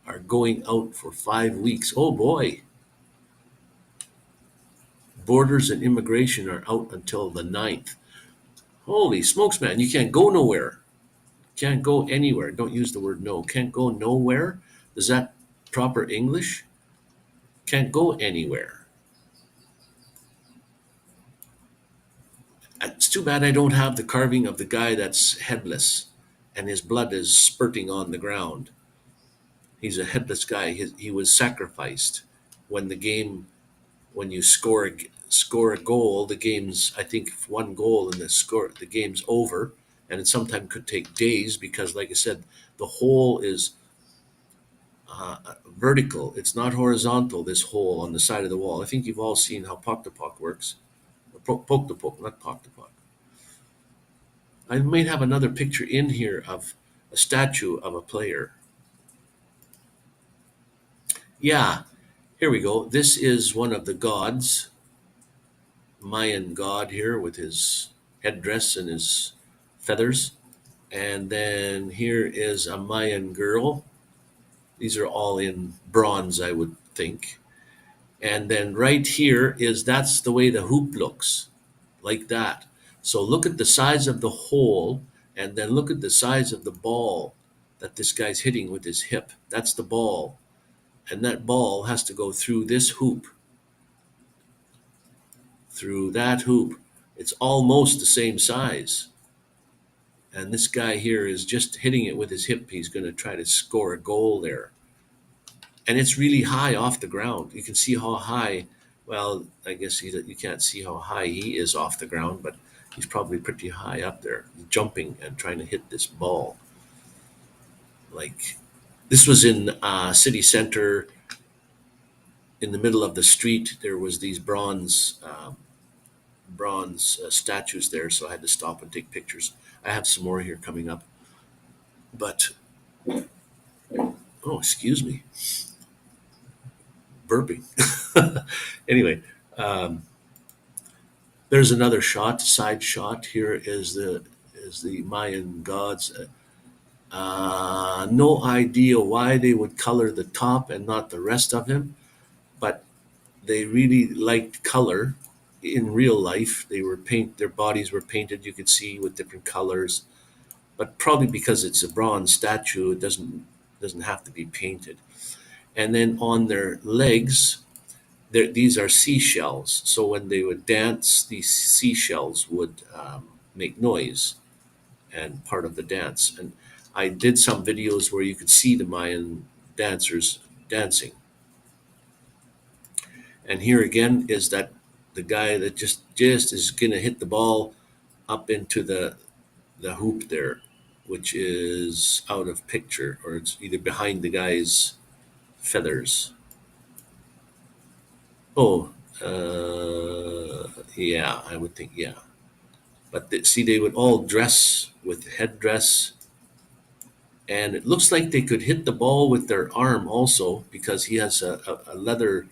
are going out for 5 weeks. Oh boy. Borders and immigration are out until the 9th. Holy smokes, man. You can't go nowhere. Can't go anywhere. Don't use the word no. Can't go nowhere. Is that proper English? Can't go anywhere. It's too bad I don't have the carving of the guy that's headless and his blood is spurting on the ground. He's a headless guy. He was sacrificed when the game, when you score a goal, the game's, I think, one goal and the game's over. And it sometimes could take days because, like I said, the hole is vertical. It's not horizontal, this hole on the side of the wall. I think you've all seen how Pock to Pock works. Poke to Poke, not Pock to Pock. I might have another picture in here of a statue of a player. Yeah, here we go. This is one of the gods, Mayan god here with his headdress and his feathers. And then here is a Mayan girl. These are all in bronze, I would think. And then right here that's the way the hoop looks, like that. So look at the size of the hole and then look at the size of the ball that this guy's hitting with his hip. That's the ball. And that ball has to go through this hoop, through that hoop. It's almost the same size. And this guy here is just hitting it with his hip. He's going to try to score a goal there. And it's really high off the ground. You can see how high, well, I guess you can't see how high he is off the ground, but he's probably pretty high up there, jumping and trying to hit this ball. Like, this was in city center, in the middle of the street. There was these bronze statues there, so I had to stop and take pictures. I have some more here coming up. But, oh, excuse me. Burping. Anyway, there's another side shot. Here is the Mayan gods. No idea why they would color the top and not the rest of him, but they really liked color in real life. Their bodies were painted, you could see, with different colors, but probably because it's a bronze statue, it doesn't have to be painted. And then on their legs, these are seashells. So when they would dance, these seashells would make noise and part of the dance. And I did some videos where you could see the Mayan dancers dancing. And here again is that the guy that just is going to hit the ball up into the hoop there, which is out of picture, or it's either behind the guy's feathers. Oh, yeah, I would think, yeah. But see, they would all dress with headdress, and it looks like they could hit the ball with their arm also, because he has a leather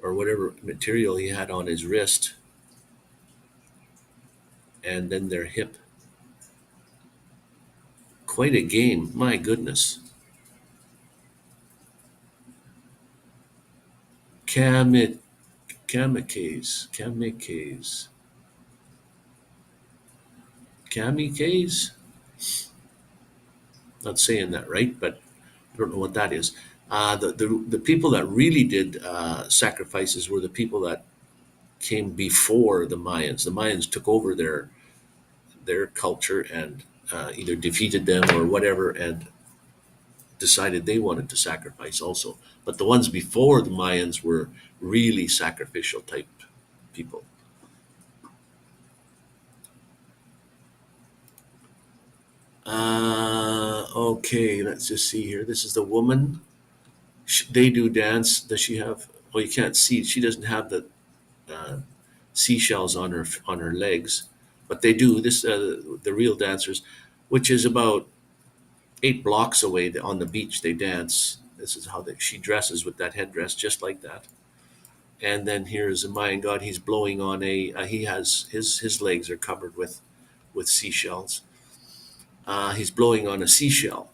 or whatever material he had on his wrist, and then their hip. Quite a game, my goodness. Kamikes. Not saying that right, but I don't know what that is. The people that really did sacrifices were the people that came before the Mayans. The Mayans took over their culture and either defeated them or whatever, and decided they wanted to sacrifice also. But the ones before the Mayans were really sacrificial type people. Okay, let's just see here. This is the woman. They do dance. Does she have? Well, you can't see. She doesn't have the seashells on her legs. But they do this. The real dancers, which is about 8 blocks away on the beach, they dance. This is how she dresses with that headdress, just like that. And then here's a Mayan god. He's blowing on he has his legs are covered with seashells. He's blowing on a seashell.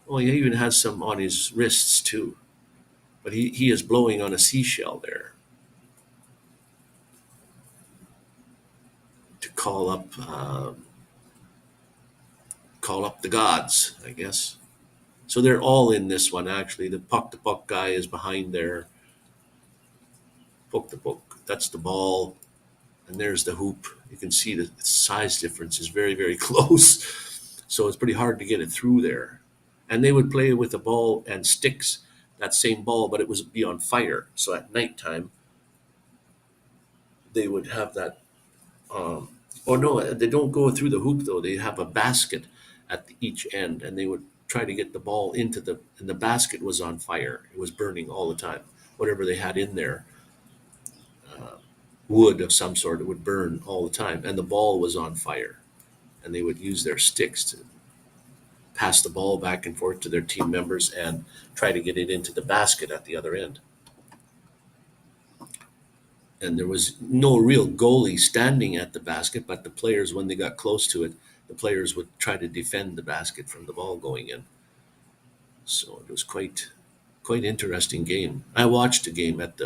Oh, he even has some on his wrists too. But he is blowing on a seashell there to call up the gods, I guess. So they're all in this one actually. The puck guy is behind there. Poke. That's the ball, and there's the hoop. You can see the size difference is very, very close. So it's pretty hard to get it through there. And they would play with the ball and sticks, that same ball, but it would be on fire. So at nighttime, they would have that. Oh no, they don't go through the hoop though. They have a basket at each end, and they would try to get the ball and the basket was on fire. It was burning all the time. Whatever they had in there, wood of some sort, it would burn all the time, and the ball was on fire. And they would use their sticks to pass the ball back and forth to their team members and try to get it into the basket at the other end. And there was no real goalie standing at the basket, but the players, when they got close to it, the players would try to defend the basket from the ball going in. So it was quite interesting game. I watched a game at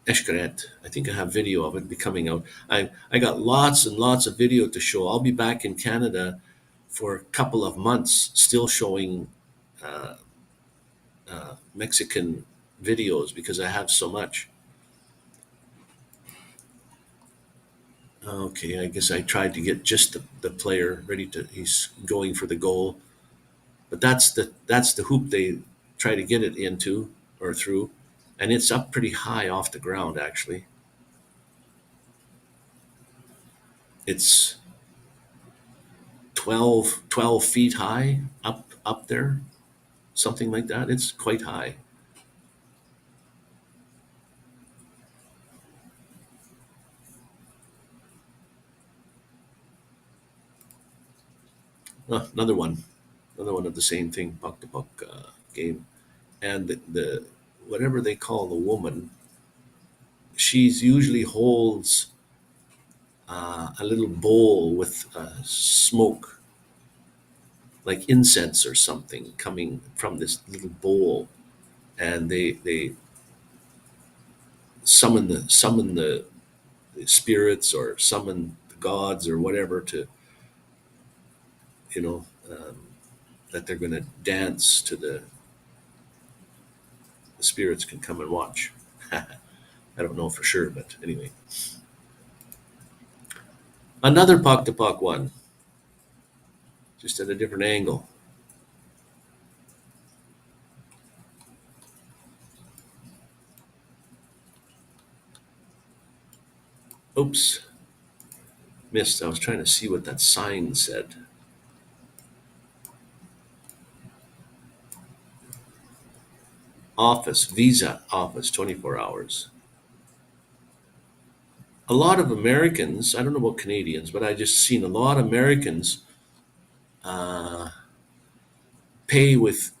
Eshkaret. I think I have video of it coming out. I got lots and lots of video to show. I'll be back in Canada for a couple of months, still showing Mexican videos because I have so much. Okay, I guess I tried to get just the player ready to. He's going for the goal, but that's the hoop they try to get it into or through, and it's up pretty high off the ground actually. It's 12 feet high up there, something like that. It's quite high. Another one of the same thing, puck to puck game, and the whatever they call the woman, she's usually holds a little bowl with smoke, like incense or something, coming from this little bowl, and they summon the spirits or summon the gods or whatever to, you know, that they're going to dance to the spirits can come and watch. I don't know for sure, but anyway. Another puck to puck one, just at a different angle. Oops, missed. I was trying to see what that sign said. Office, visa office, 24 hours. A lot of Americans, I don't know about Canadians, but I just seen a lot of Americans uh, pay with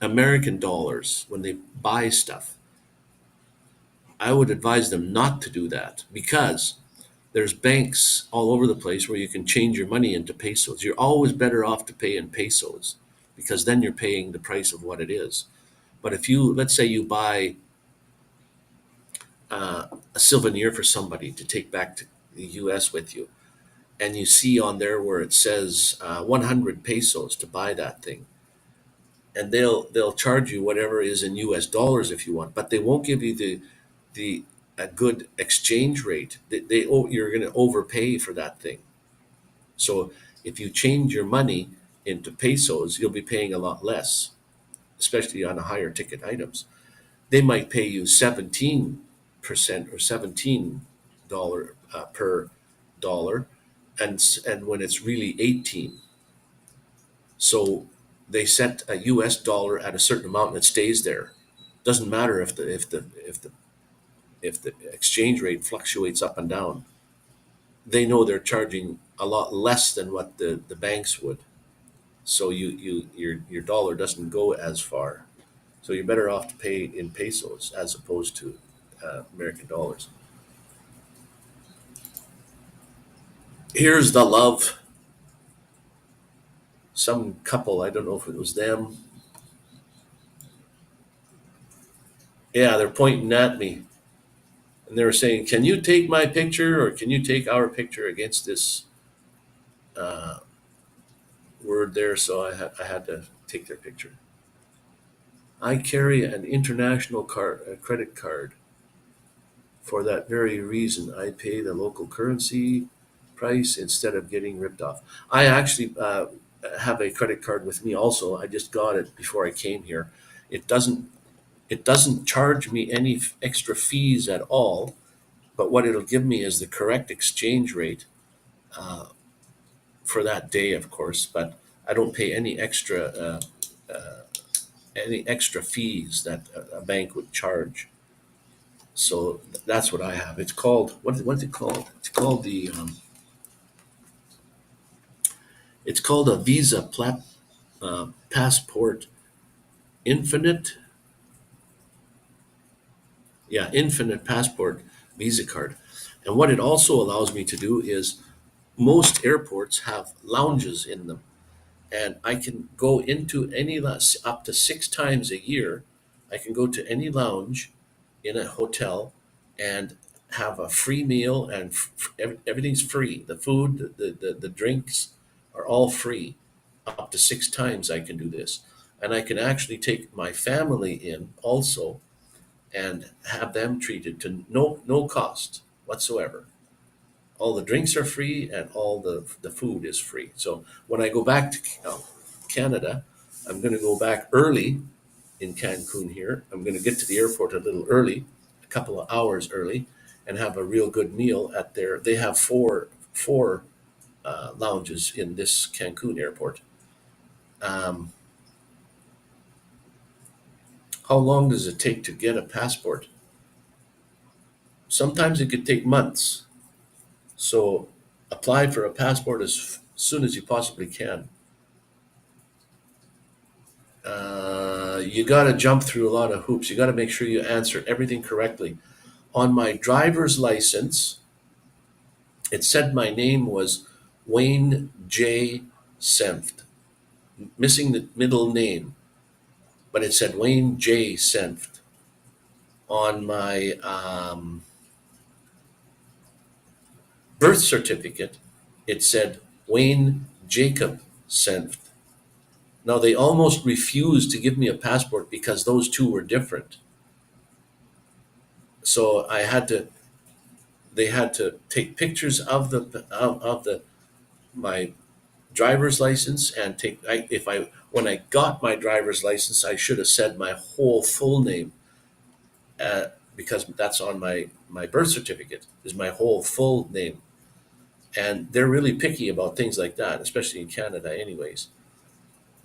American dollars when they buy stuff. I would advise them not to do that because there's banks all over the place where you can change your money into pesos. You're always better off to pay in pesos because then you're paying the price of what it is. But if you, let's say you buy a souvenir for somebody to take back to the US with you, and you see on there where it says 100 pesos to buy that thing, and they'll charge you whatever is in US dollars if you want, but they won't give you the a good exchange rate. You're going to overpay for that thing. So if you change your money into pesos, you'll be paying a lot less, especially on the higher ticket items. They might pay you 17% or $17 per dollar, and when it's really 18. So they set a US dollar at a certain amount and it stays there. Doesn't matter if the if the exchange rate fluctuates up and down, they know they're charging a lot less than what the banks would. So your dollar doesn't go as far. So you're better off to pay in pesos as opposed to American dollars. Here's the love. Some couple, I don't know if it was them. Yeah, they're pointing at me. And they were saying, "Can you take my picture, or can you take our picture against this uh, word there?" So I had to take their picture. I carry an international card, a credit card. For that very reason, I pay the local currency price instead of getting ripped off. I actually have a credit card with me also. I just got it before I came here. It doesn't it doesn't charge me any extra fees at all, but what it'll give me is the correct exchange rate uh, for that day, of course. But I don't pay any extra fees that a bank would charge. So that's what I have. It's called what's it called? It's called a Passport Infinite. Yeah, Infinite Passport Visa card. And what it also allows me to do is most airports have lounges in them, and I can go into any up to 6 times a year. I can go to any lounge in a hotel and have a free meal, and everything's free. The food, the drinks are all free. Up to 6 times I can do this, and I can actually take my family in also and have them treated to no cost whatsoever. All the drinks are free and all the food is free. So when I go back to Canada, I'm going to go back early in Cancun here. I'm going to get to the airport a little early, a couple of hours early, and have a real good meal at their. They have four lounges in this Cancun airport. Um, how long does it take to get a passport? Sometimes it could take months. So apply for a passport as soon as you possibly can. You got to jump through a lot of hoops. You got to make sure you answer everything correctly. On my driver's license, it said my name was Wayne J. Senft, missing the middle name, but it said Wayne J. Senft. On my birth certificate, it said Wayne Jacob Senft. Now, they almost refused to give me a passport because those two were different. So they had to take pictures of the my driver's license and when I got my driver's license, I should have said my whole full name, because that's on my birth certificate is my whole full name. And they're really picky about things like that, especially in Canada, anyways.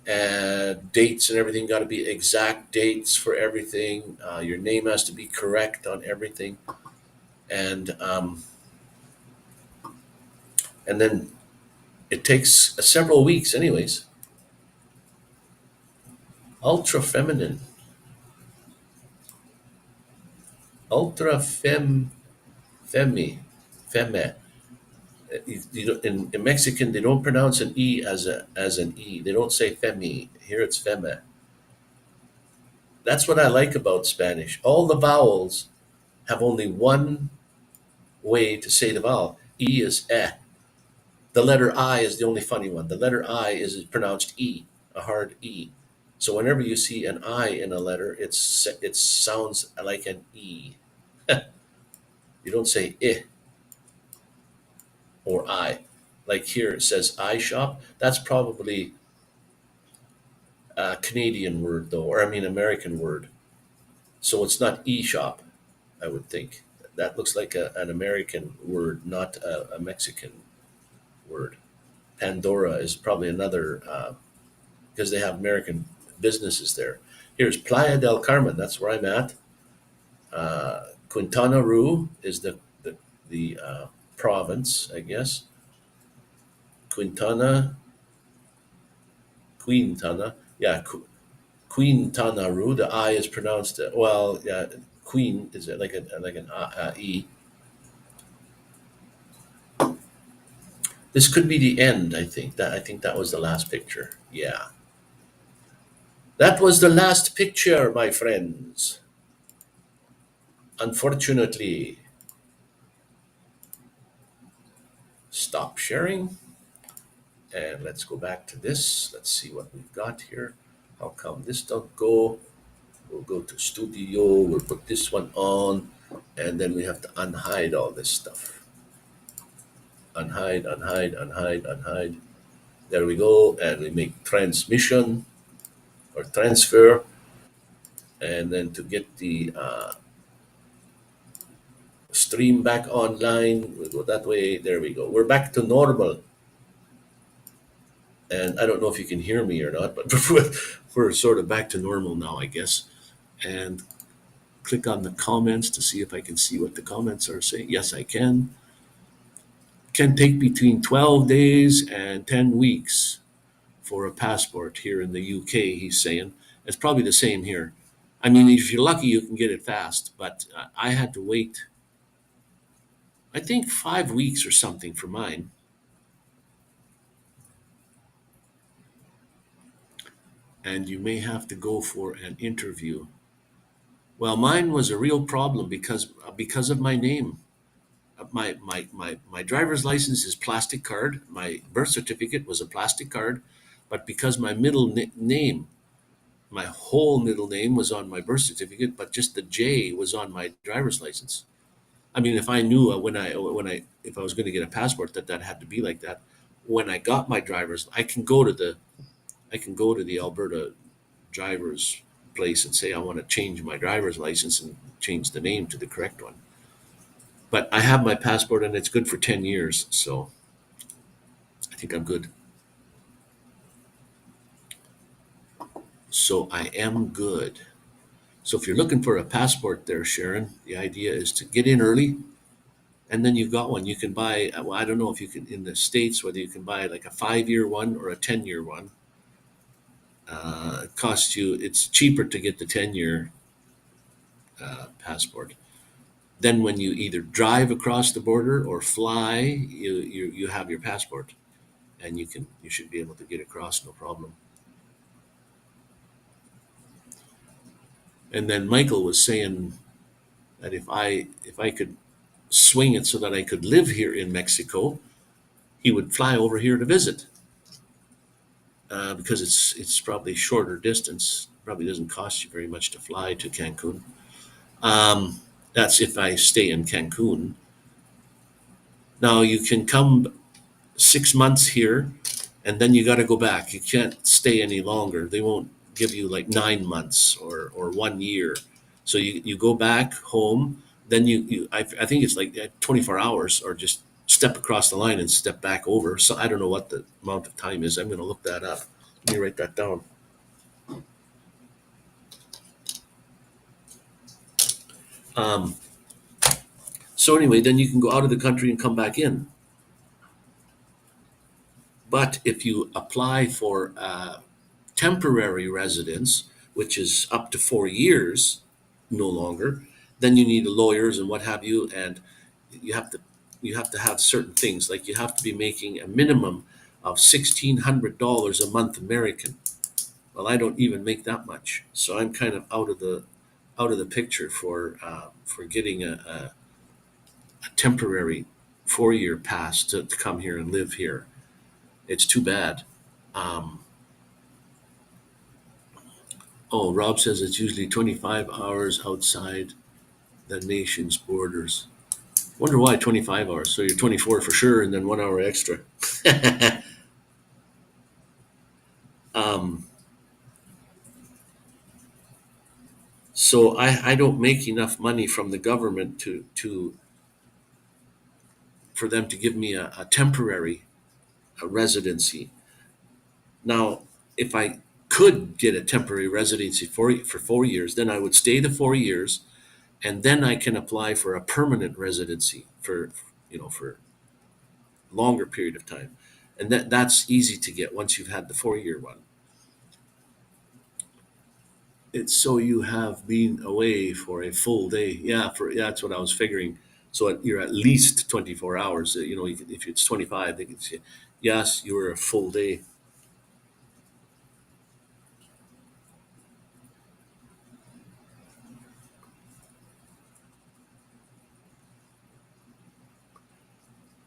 And dates and everything got to be exact dates for everything. Your name has to be correct on everything, and and then it takes several weeks, anyways. Ultra feminine, ultra femme. In Mexican, they don't pronounce an e as an e. They don't say femi. Here it's femme. That's what I like about Spanish. All the vowels have only one way to say the vowel. E is eh. The letter I is the only funny one. The letter I is pronounced E, a hard E. So whenever you see an I in a letter, it sounds like an E. You don't say I or I. Like here it says I shop. That's probably a Canadian word though, or I mean American word. So it's not e shop, I would think. That looks like an American word, not a Mexican word. Pandora is probably another, because they have American businesses there. Here's Playa del Carmen. That's where I'm at. Quintana Roo is the province, I guess. Quintana, Quintana, yeah, Quintana Roo. The I is pronounced well. Yeah, Queen is like an E. This could be the end. I think that was the last picture. Yeah, that was the last picture, my friends. Unfortunately, stop sharing. And let's go back to this. Let's see what we've got here. How come this don't go? We'll go to studio. We'll put this one on. And then we have to unhide all this stuff. Unhide, unhide, unhide, unhide. There we go. And we make transmission or transfer. And then to get the stream back online, we'll go that way. There we go. We're back to normal. And I don't know if you can hear me or not, but we're sort of back to normal now, I guess. And click on the comments to see if I can see what the comments are saying. Yes, I can. Can take between 12 days and 10 weeks for a passport here in the UK, he's saying. It's probably the same here. I mean, if you're lucky, you can get it fast, but I had to wait, I think 5 weeks or something for mine. And you may have to go for an interview. Well, mine was a real problem because of my name. My driver's license is plastic card. My birth certificate was a plastic card, but because my name, my whole middle name was on my birth certificate, but just the J was on my driver's license. I mean, if I knew if I was going to get a passport that had to be like that, when I got my driver's, I can go to the Alberta driver's place and say I want to change my driver's license and change the name to the correct one. But I have my passport and it's good for 10 years, so I think I'm good. So I am good. So if you're looking for a passport there, Sharon, the idea is to get in early and then you've got one. You can buy, well, I don't know if you can, in the States, whether you can buy like a 5-year one or a 10-year one. It costs you, it's cheaper to get the 10-year passport. Then when you either drive across the border or fly, you have your passport and you should be able to get across no problem. And then Michael was saying that if I could swing it so that I could live here in Mexico, he would fly over here to visit because it's probably shorter distance. Probably doesn't cost you very much to fly to Cancun. That's if I stay in Cancun. Now you can come 6 months here, and then you got to go back. You can't stay any longer. They won't give you like 9 months or 1 year. So you go back home. Then I think it's like 24 hours, or just step across the line and step back over. So I don't know what the amount of time is. I'm going to look that up. Let me write that down. So anyway, then you can go out of the country and come back in. But if you apply for temporary residence, which is up to 4 years, no longer, then you need lawyers and what have you, and you have to have certain things, like you have to be making a minimum of $1,600 a month American. Well, I don't even make that much, so I'm kind of out of the picture for getting a temporary 4-year pass to come here and live here. It's too bad. Rob says it's usually 25 hours outside the nation's borders. Wonder why 25 hours. So you're 24 for sure, and then 1 hour extra. So I don't make enough money from the government for them to give me a temporary residency. Now, if I could get a temporary residency for 4 years, then I would stay the 4 years, and then I can apply for a permanent residency for, for longer period of time. And that's easy to get once you've had the 4-year one. It's so you have been away for a full day. Yeah, that's what I was figuring. So you're at least 24 hours. If it's 25, they can say, yes, you were a full day.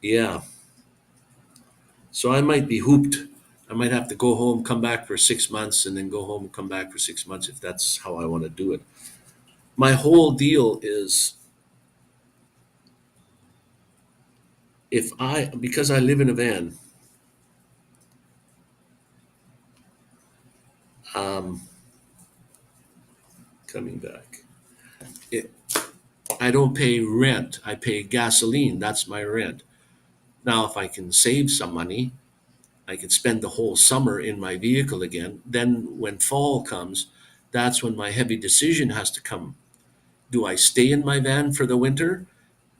Yeah. So I might be hooped. I might have to go home, come back for 6 months, and then go home and come back for 6 months if that's how I want to do it. My whole deal is, because I live in a van, um, coming back, it, I don't pay rent. I pay gasoline. That's my rent. Now, if I can save some money, I could spend the whole summer in my vehicle again. Then when fall comes, that's when my heavy decision has to come. Do I stay in my van for the winter?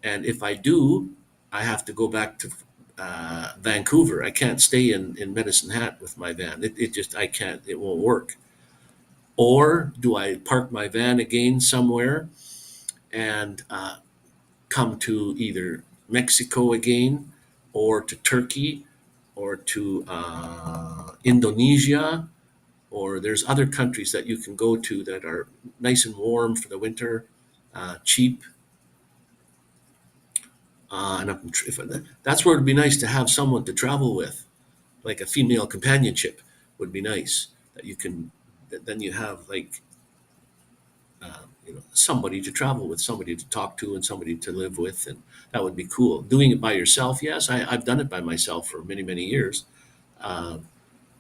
And if I do, I have to go back to Vancouver. I can't stay in Medicine Hat with my van. It just, I can't, it won't work. Or do I park my van again somewhere and come to either Mexico again, or to Turkey, or to Indonesia, or there's other countries that you can go to that are nice and warm for the winter, cheap. That's where it'd be nice to have someone to travel with, like a female companionship would be nice. That you can, then you have like somebody to travel with, somebody to talk to, and somebody to live with, and that would be cool. Doing it by yourself, yes, I've done it by myself for many, many years. Uh,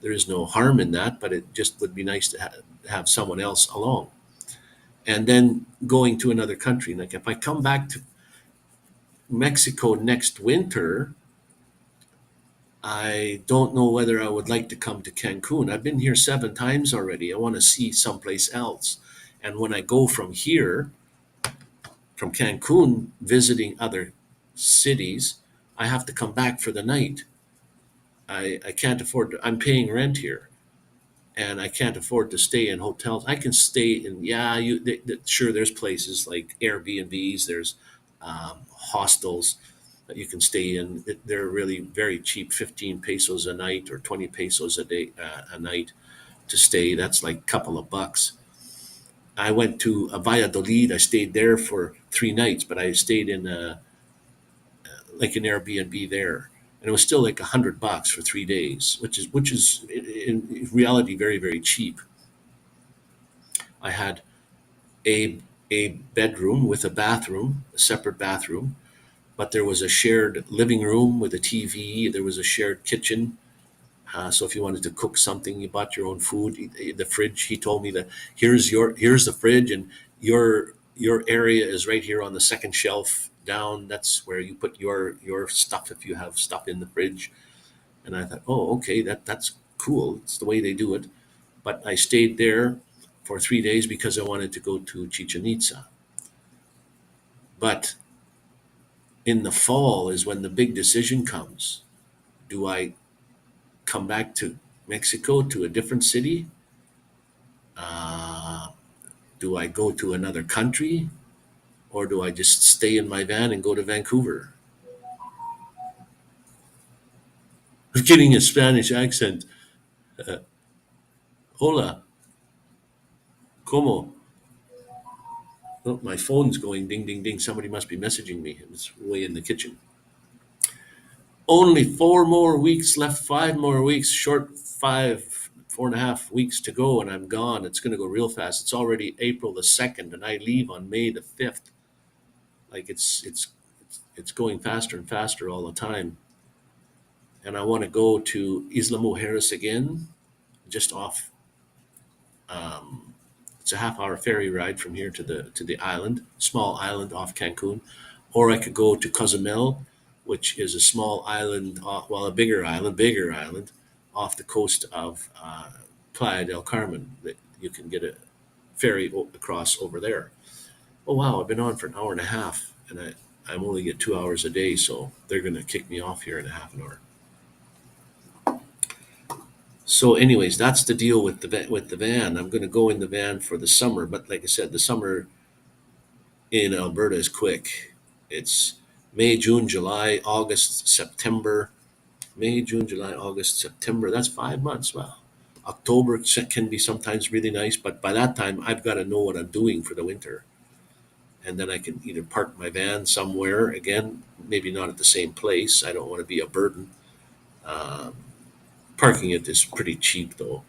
there is no harm in that, but it just would be nice to have someone else along. And then going to another country, like if I come back to Mexico next winter, I don't know whether I would like to come to Cancun. I've been here 7 times already. I want to see someplace else. And when I go from here, from Cancun, visiting other cities, I have to come back for the night. I can't afford to, I'm paying rent here, and I can't afford to stay in hotels. I can stay in, sure, there's places like Airbnbs, there's hostels that you can stay in. They're really very cheap, 15 pesos a night or 20 pesos a day, a night to stay. That's like a couple of bucks. I went to Valladolid. I stayed there for 3 nights, but I stayed in like an Airbnb there, and it was still like $100 for 3 days, which is in reality very, very cheap. I had a a bedroom with a bathroom, a separate bathroom, but there was a shared living room with a TV. There was a shared kitchen. So if you wanted to cook something, you bought your own food. The fridge. He told me that here's the fridge, and your area is right here on the second shelf down. That's where you put your stuff if you have stuff in the fridge. And I thought, oh, okay, that's cool. It's the way they do it. But I stayed there for 3 days because I wanted to go to Chichen Itza. But in the fall is when the big decision comes. Do I come back to Mexico, to a different city? Uh, do I go to another country? Or do I just stay in my van and go to Vancouver? I'm getting a Spanish accent. Uh, Hola, ¿cómo? Oh, my phone's going ding, ding, ding. Somebody must be messaging me. It's way in the kitchen. Only 4 more weeks left, 5 more weeks, short 4.5 weeks to go, and I'm gone. It's going to go real fast. It's already April the 2nd, and I leave on May the 5th. Like it's going faster and faster all the time. And I want to go to Isla Mujeres again, just off. Um, it's a half-hour ferry ride from here to the island, small island off Cancun, or I could go to Cozumel, which is a small island, a bigger island, off the coast of Playa del Carmen. That you can get a ferry across over there. oh wow, I've been on for an hour and a half, and I only get 2 hours a day, so they're gonna kick me off here in a half an hour. So, anyways, that's the deal with the van. I'm gonna go in the van for the summer, but like I said, the summer in Alberta is quick. It's May, June, July, August, September. May, June, July, August, September. That's 5 months. Wow. October can be sometimes really nice, but by that time, I've got to know what I'm doing for the winter. And then I can either park my van somewhere, again, maybe not at the same place. I don't want to be a burden. Um, Parking it is pretty cheap, though.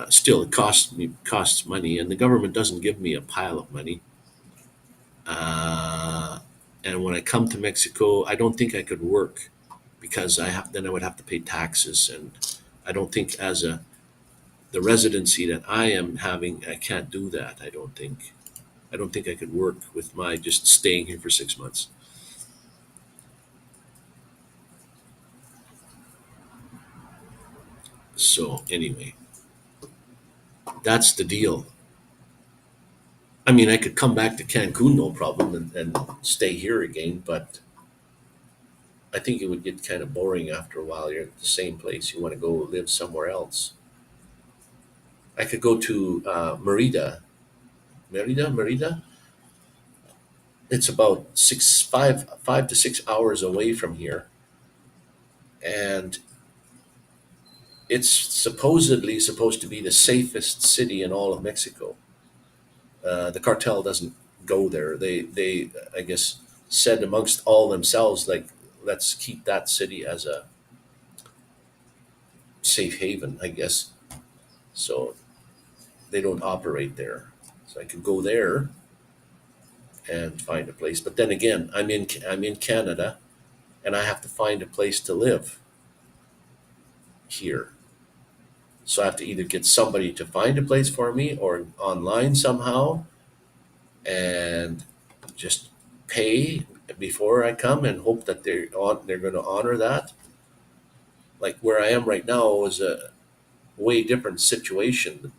Still, it costs money, and the government doesn't give me a pile of money. Uh, and when I come to Mexico, I don't think I could work because I would have to pay taxes, and I don't think as a the residency that I am having, I can't do that. I don't think. I don't think I could work with my just staying here for 6 months. So anyway, that's the deal. I mean, I could come back to Cancun, no problem, and stay here again, but I think it would get kind of boring after a while. You're at the same place. You want to go live somewhere else. I could go to Merida. Merida. It's about 5 to 6 hours away from here, and it's supposedly supposed to be the safest city in all of Mexico. The cartel doesn't go there. They I guess said amongst all themselves, like, let's keep that city as a safe haven, I guess. So they don't operate there. So I could go there and find a place. But then again, I'm in Canada, and I have to find a place to live here. So I have to either get somebody to find a place for me or online somehow, and just pay before I come and hope that they're going to honor that. Like where I am right now is a way different situation.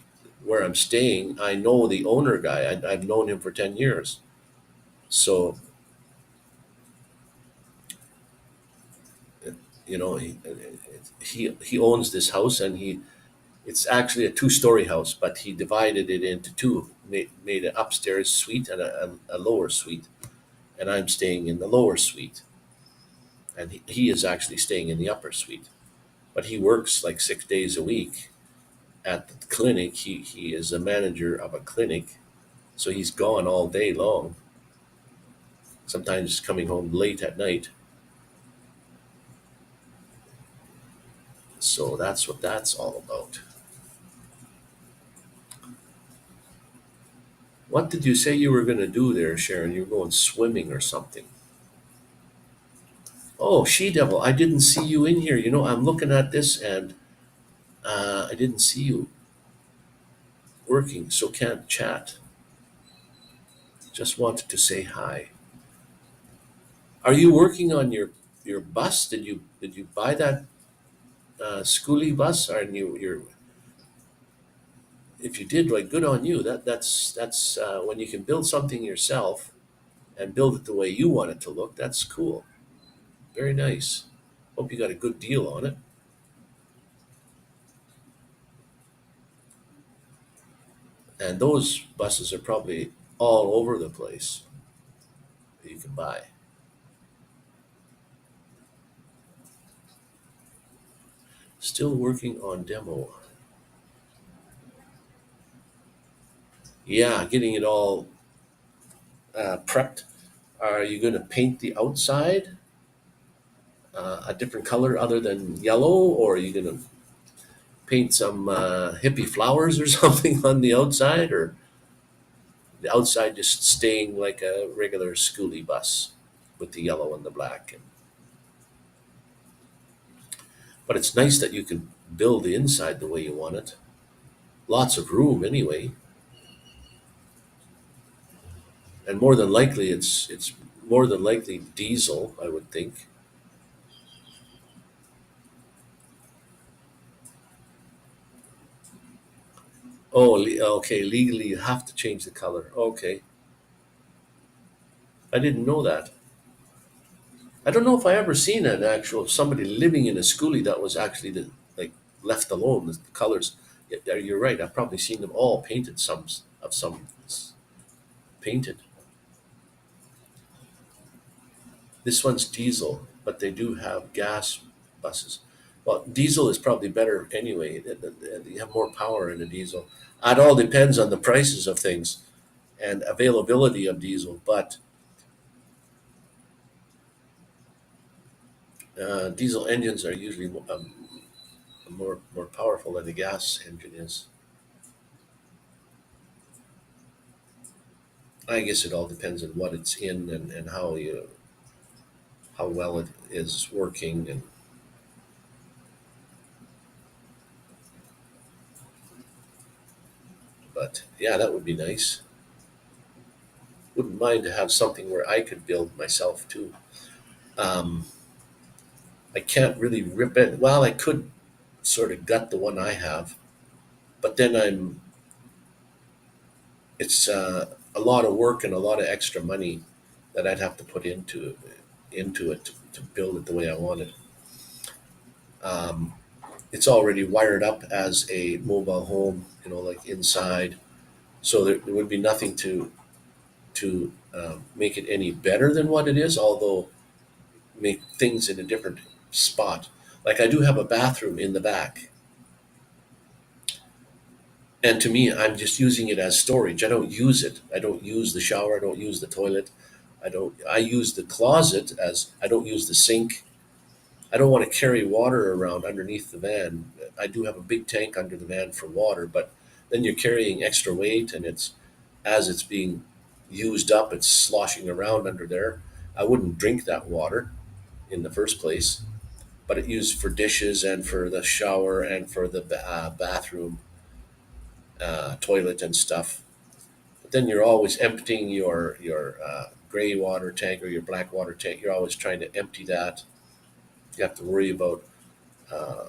Where I'm staying, I know the owner guy. I've known him for 10 years. So you know he owns this house, and it's actually a two-story house, but he divided it into two, made an upstairs suite and a lower suite, and I'm staying in the lower suite, and he is actually staying in the upper suite. But he works like 6 days a week at the clinic. He is a manager of a clinic, so he's gone all day long. Sometimes coming home late at night. So that's what that's all about. What did you say you were going to do there, Sharon? You're going swimming or something? Oh, she devil! I didn't see you in here. I'm looking at this, and I didn't see you working, so can't chat. Just wanted to say hi. Are you working on your bus? Did you buy that schoolie bus? Or you're if you did, like, good on you. That's when you can build something yourself and build it the way you want it to look. That's cool. Very nice. Hope you got a good deal on it. And those buses are probably all over the place that you can buy. Still working on demo. Yeah, getting it all prepped. Are you going to paint the outside a different color other than yellow, or are you going to paint some hippie flowers or something on the outside, or the outside just staying like a regular schoolie bus with the yellow and the black? But it's nice that you can build the inside the way you want it. Lots of room anyway, and more than likely it's more than likely diesel, I would think. Oh, okay. Legally, you have to change the color. Okay. I didn't know that. I don't know if I ever seen an actual somebody living in a schoolie that was actually like left alone. The colors. Yeah, you're right. I've probably seen them all painted. Some painted. This one's diesel, but they do have gas buses. Well, diesel is probably better anyway. You have more power in a diesel. It all depends on the prices of things and availability of diesel, but diesel engines are usually more powerful than the gas engine is. I guess it all depends on what it's in and how well it is working. And but yeah, that would be nice. Wouldn't mind to have something where I could build myself too. Um, I can't really rip it. Well, I could sort of gut the one I have, but then it's a lot of work and a lot of extra money that I'd have to put into it to build it the way I want it. Um, it's already wired up as a mobile home, like inside, so there would be nothing to make it any better than what it is. Although make things in a different spot. Like I do have a bathroom in the back, and to me, I'm just using it as storage. I don't use it. I don't use the shower. I don't use the toilet. I don't. I use the closet as I don't use the sink. I don't want to carry water around underneath the van. I do have a big tank under the van for water, but then you're carrying extra weight, and as it's being used up, it's sloshing around under there. I wouldn't drink that water in the first place, but it used for dishes and for the shower and for the bathroom, toilet and stuff. But then you're always emptying your gray water tank or your black water tank. You're always trying to empty that. You have to worry about uh,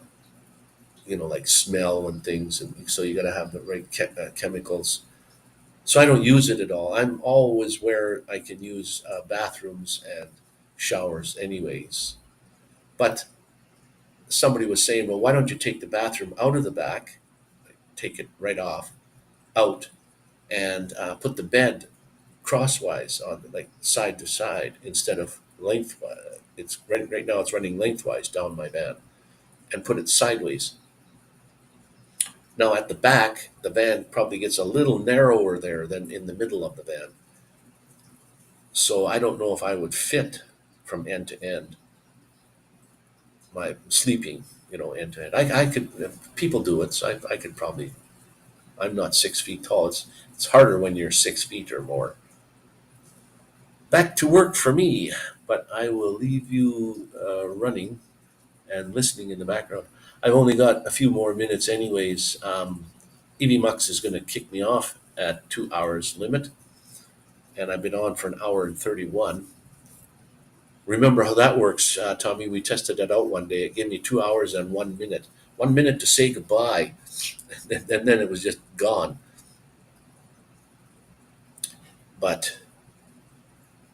like smell and things, and so you got to have the right chemicals. So I don't use it at all. I'm always where I can use bathrooms and showers, anyways. But somebody was saying, well, why don't you take the bathroom out of the back, take it right off, out, and put the bed crosswise on, like side to side, instead of lengthwise. It's right now. It's running lengthwise down my van, and put it sideways. Now at the back, the van probably gets a little narrower there than in the middle of the van. So I don't know if I would fit from end to end. My sleeping, end to end. I could. People do it, so I could probably. I'm not 6 feet tall. It's harder when you're 6 feet or more. Back to work for me, but I will leave you running and listening in the background. I've only got a few more minutes, anyways. EV Mux is going to kick me off at 2 hours limit, and I've been on for an hour and 31. Remember how that works, Tommy? We tested it out one day. It gave me 2 hours and 1 minute. 1 minute to say goodbye, and then it was just gone. But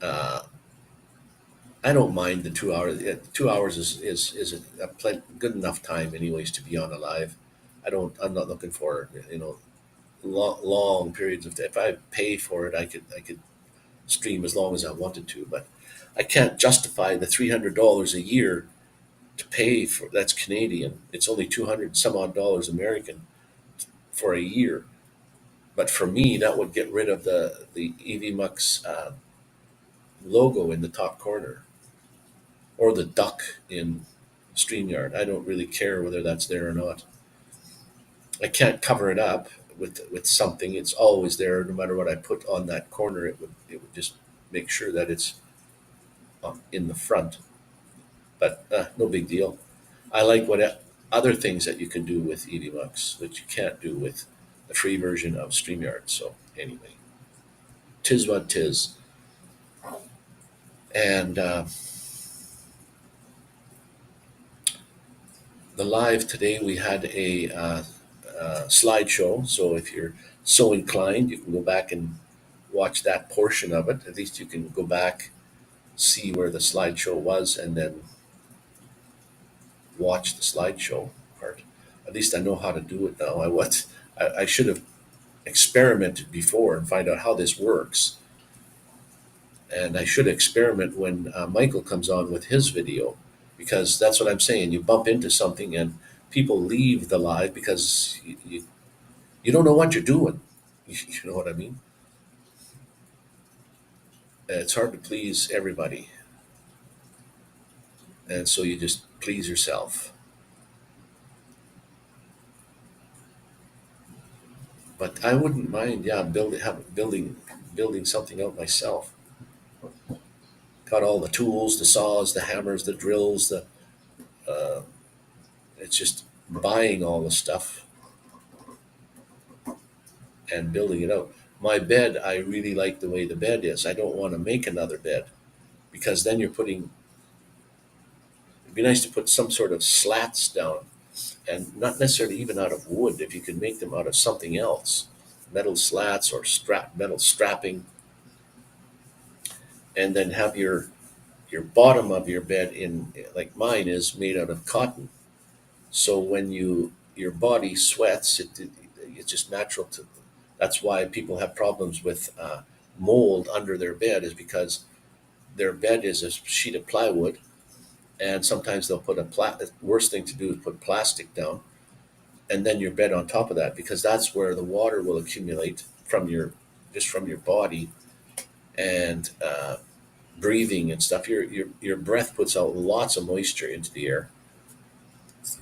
uh, I don't mind the 2 hours. 2 hours is a good enough time, anyways, to be on a live. I'm not looking for long periods of time. If I pay for it, I could stream as long as I wanted to, but I can't justify the $300 a year to pay for. That's Canadian. It's only 200 some odd dollars American for a year. But for me, that would get rid of the EV Mux logo in the top corner, or the duck in StreamYard. I don't really care whether that's there or not. I can't cover it up with something. It's always there, no matter what I put on that corner. It would just make sure that it's in the front. But no big deal. I like other things that you can do with EVMux that you can't do with the free version of StreamYard. So anyway, tis what tis. And the live today, we had a slideshow. So if you're so inclined, you can go back and watch that portion of it. At least you can go back, see where the slideshow was, and then watch the slideshow part. At least I know how to do it now. I should have experimented before and find out how this works. And I should experiment when Michael comes on with his video, because that's what I'm saying. You bump into something and people leave the live because you don't know what you're doing. You know what I mean? It's hard to please everybody. And so you just please yourself. But I wouldn't mind, yeah, building something out myself. Got all the tools, the saws, the hammers, the drills, uh, it's just buying all the stuff and building it out. My bed, I really like the way the bed is. I don't want to make another bed, because then it'd be nice to put some sort of slats down, and not necessarily even out of wood, if you could make them out of something else, metal slats or metal strapping, and then have your bottom of your bed, in like mine is made out of cotton. So when your body sweats, it's just natural to. That's why people have problems with mold under their bed, is because their bed is a sheet of plywood, and sometimes they'll put the worst thing to do is put plastic down, and then your bed on top of that, because that's where the water will accumulate from your body, and breathing and stuff. Your breath puts out lots of moisture into the air.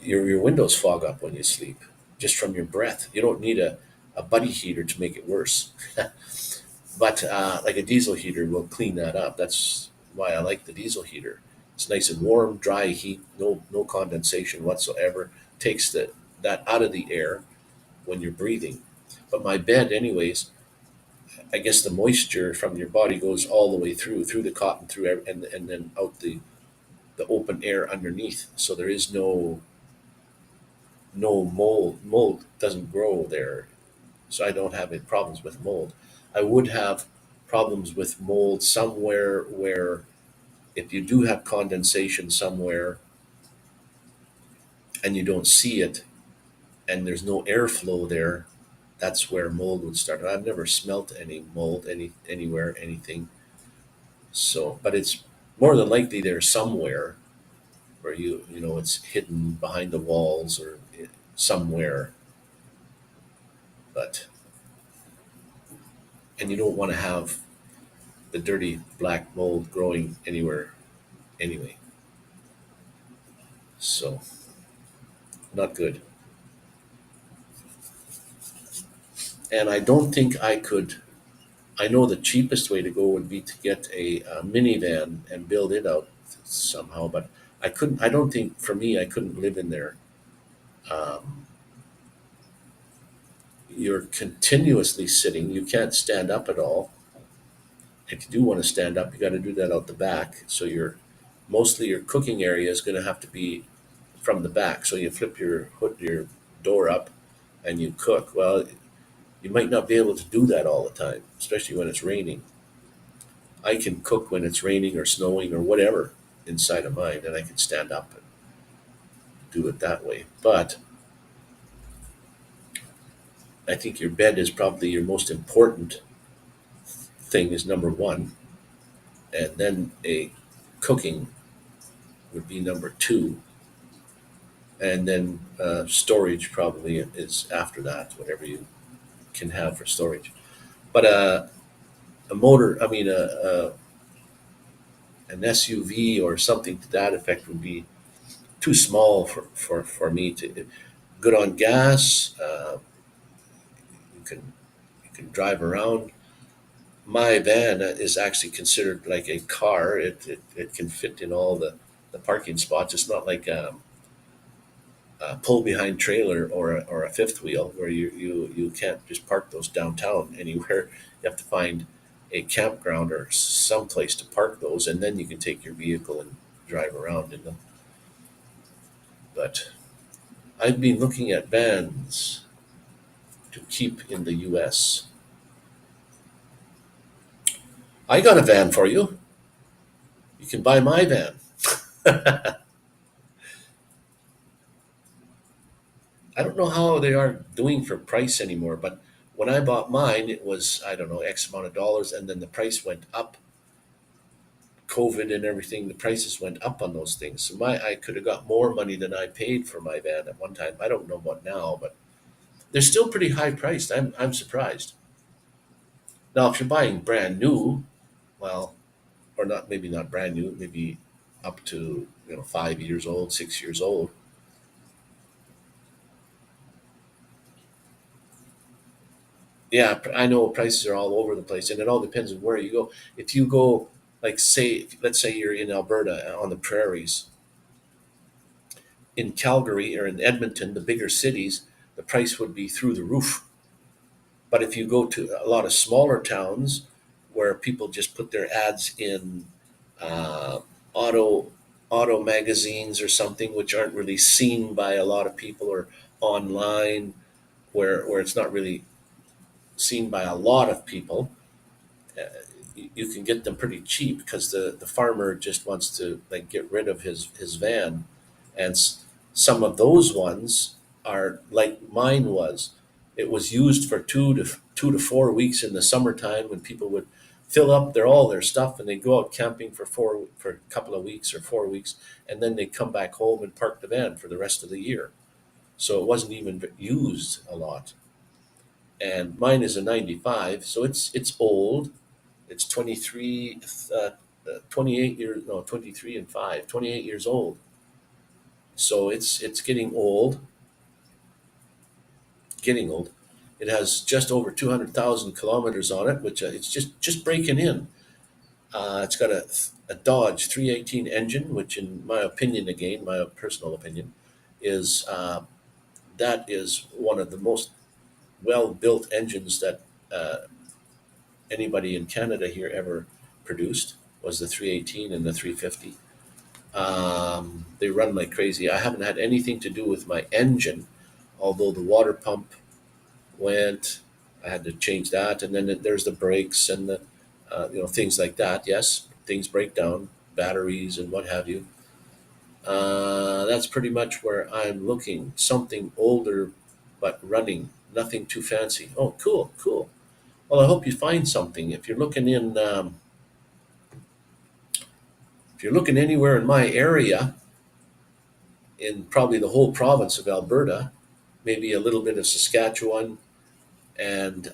Your windows fog up when you sleep, just from your breath. You don't need a buddy heater to make it worse. But like a diesel heater will clean that up. That's why I like the diesel heater. It's nice and warm, dry heat, no condensation whatsoever. Takes that out of the air when you're breathing. But my bed, anyways, I guess the moisture from your body goes all the way through the cotton, and then out the open air underneath. So there is no mold. Mold doesn't grow there, so I don't have any problems with mold. I would have problems with mold somewhere where, if you do have condensation somewhere and you don't see it, and there's no airflow there, that's where mold would start. I've never smelt any mold anywhere, anything. So, but it's more than likely there somewhere where it's hidden behind the walls or somewhere. But and you don't want to have the dirty black mold growing anywhere anyway. So, not good. And I don't think I could. I know the cheapest way to go would be to get a minivan and build it out somehow, but I couldn't. I don't think, for me, I couldn't live in there. Um, you're continuously sitting. You can't stand up at all. If you do want to stand up, you got to do that out the back. So mostly your cooking area is going to have to be from the back. So you flip your door up, and you cook. Well, you might not be able to do that all the time, especially when it's raining. I can cook when it's raining or snowing or whatever inside of mine, and I can stand up and do it that way. But I think your bed is probably your most important thing, is number one, and then a cooking would be number two, and then storage probably is after that, whatever you can have for storage. But a motor, I mean, an SUV or something to that effect would be too small for me to. Good on gas. You can you can drive around. My van is actually considered like a car. It can fit in all the parking spots. It's not like a pull behind trailer or a fifth wheel, where you can't just park those downtown anywhere. You have to find a campground or some place to park those, and then you can take your vehicle and drive around in them. But I've been looking at vans to keep in the U.S. I got a van for you. You can buy my van. I don't know how they are doing for price anymore, but when I bought mine, it was, I don't know, X amount of dollars, and then the price went up. COVID and everything, the prices went up on those things. So I could have got more money than I paid for my van at one time. I don't know what now, but they're still pretty high priced. I'm surprised. Now, if you're buying brand new, well, or not, maybe not brand new, maybe up to 5 years old, 6 years old. Yeah, I know prices are all over the place, and it all depends on where you go. If you go, like, say, let's say you're in Alberta on the prairies, in Calgary or in Edmonton, the bigger cities, the price would be through the roof. But if you go to a lot of smaller towns where people just put their ads in uh, auto auto magazines or something, which aren't really seen by a lot of people, or online, where it's not really seen by a lot of people, uh, you can get them pretty cheap because the farmer just wants to, like, get rid of his van, and some of those ones are like mine was. It was used for 2 to 4 weeks in the summertime when people would fill up all their stuff, and they'd go out camping for a couple of weeks or 4 weeks, and then they'd come back home and park the van for the rest of the year. So it wasn't even used a lot. And mine is a 95, so it's old. It's 23, 28 years, no, 23 and 5, 28 years old. So it's getting old. It has just over 200,000 kilometers on it, which it's just breaking in. It's got a Dodge 318 engine, which, in my opinion, again, my personal opinion, is that is one of the most well built engines that anybody in Canada here ever produced. Was the 318 and the 350. They run like crazy. I haven't had anything to do with my engine, although the water pump went. I had to change that, and then there's the brakes and the things like that. Yes, things break down, batteries and what have you. That's pretty much where I'm looking. Something older, but running. Nothing too fancy. Oh, cool, cool. Well, I hope you find something. If you're looking anywhere in my area, in probably the whole province of Alberta, maybe a little bit of Saskatchewan and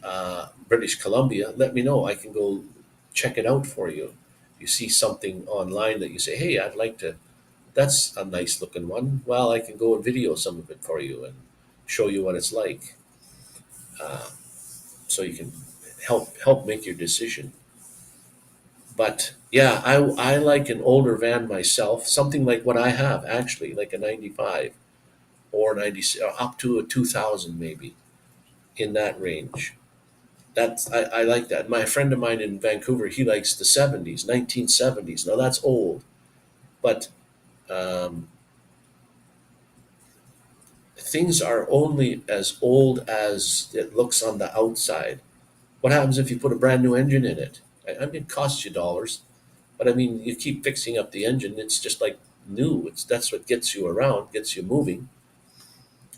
British Columbia, let me know. I can go check it out for you. If you see something online that you say, hey, I'd like to, that's a nice looking one. Well, I can go and video some of it for you and show you what it's like, uh, so you can help make your decision. But yeah, I like an older van myself, something like what I have actually, like a 95 or 90, or up to a 2000 maybe, in that range. I like that. My friend of mine in Vancouver, he likes the 70s, 1970s. Now that's old, but um, things are only as old as it looks on the outside. What happens if you put a brand new engine in it? I mean, it costs you dollars, but I mean, you keep fixing up the engine. It's just like new. That's what gets you around, gets you moving.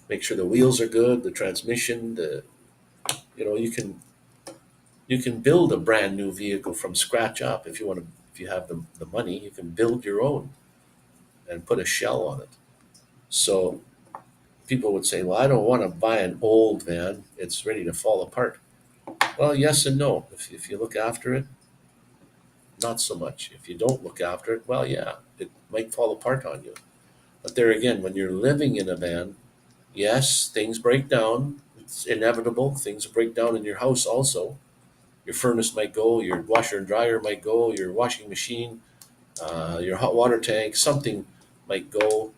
Make sure the wheels are good, the transmission, the you know you can build a brand new vehicle from scratch up if you want to. If you have the money, you can build your own and put a shell on it. So people would say, well, I don't want to buy an old van. It's ready to fall apart. Well, yes and no. If you look after it, not so much. If you don't look after it, well, yeah, it might fall apart on you. But there again, when you're living in a van, yes, things break down. It's inevitable. Things break down in your house also. Your furnace might go, your washer and dryer might go, your washing machine, your hot water tank, something might go.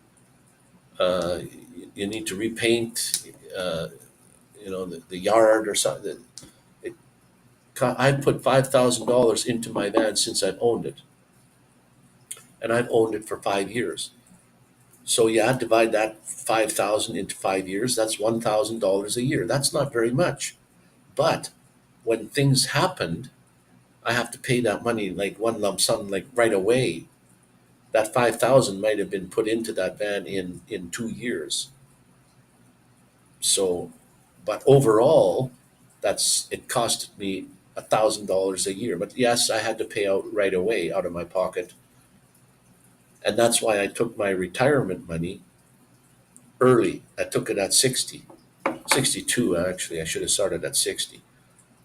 You need to repaint, the yard or something. It, I put $5,000 into my van since I've owned it, and I've owned it for 5 years. So yeah, divide that 5,000 into 5 years. That's $1,000 a year. That's not very much, but when things happened, I have to pay that money like one lump sum, like right away. That 5,000 might have been put into that van in 2 years. So, but overall, it costed me $1,000 a year. But yes, I had to pay out right away out of my pocket, and that's why I took my retirement money early. I took it at 60, 62 actually. I should have started at 60.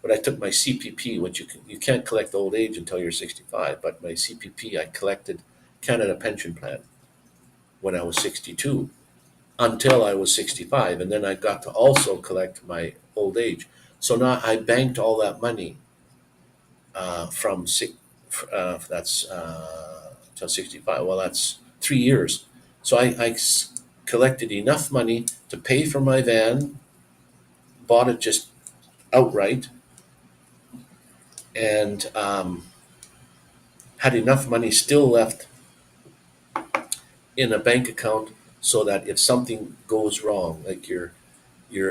But I took my CPP, which you can't collect old age until you're 65. But my CPP, I collected Canada Pension Plan when I was 62 until I was 65, and then I got to also collect my old age. So now I banked all that money from that's till 65. Well, that's 3 years. So collected enough money to pay for my van, bought it just outright, and had enough money still left in a bank account so that if something goes wrong, like you're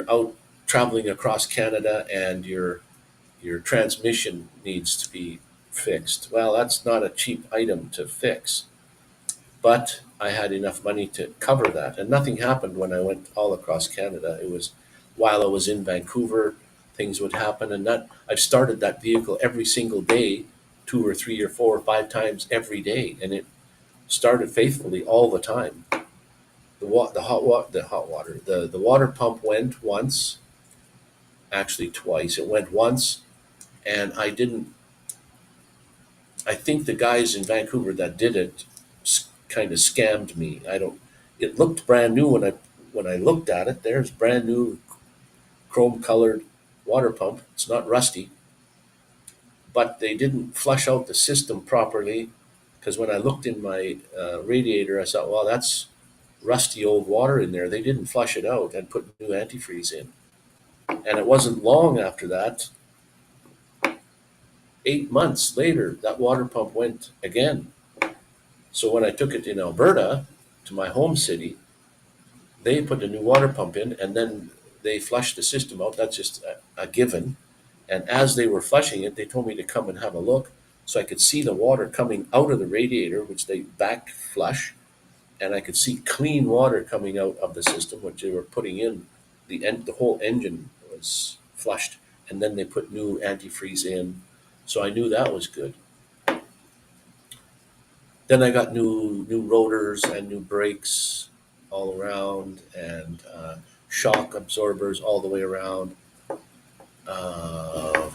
out traveling across Canada and your transmission needs to be fixed. Well, that's not a cheap item to fix, but I had enough money to cover that. And nothing happened when I went all across Canada. It was while I was in Vancouver, things would happen. And that I've started that vehicle every single day, 2 or 3 or 4 or 5 times every day. And it started faithfully all the time. The water pump went once, actually twice. It went once, and I think the guys in Vancouver that did it kind of scammed me. I don't. It looked brand new when I looked at it. There's brand new chrome colored water pump. It's not rusty, but they didn't flush out the system properly. Because when I looked in my radiator, I thought, well, that's rusty old water in there. They didn't flush it out and put new antifreeze in. And it wasn't long after that, 8 months later, that water pump went again. So when I took it in Alberta to my home city, they put a new water pump in and then they flushed the system out. That's just a given. And as they were flushing it, they told me to come and have a look so I could see the water coming out of the radiator, which they back flush, and I could see clean water coming out of the system, which they were putting in. The whole engine was flushed, and then they put new antifreeze in. So I knew that was good. Then I got new rotors and new brakes all around, and shock absorbers all the way around. Um,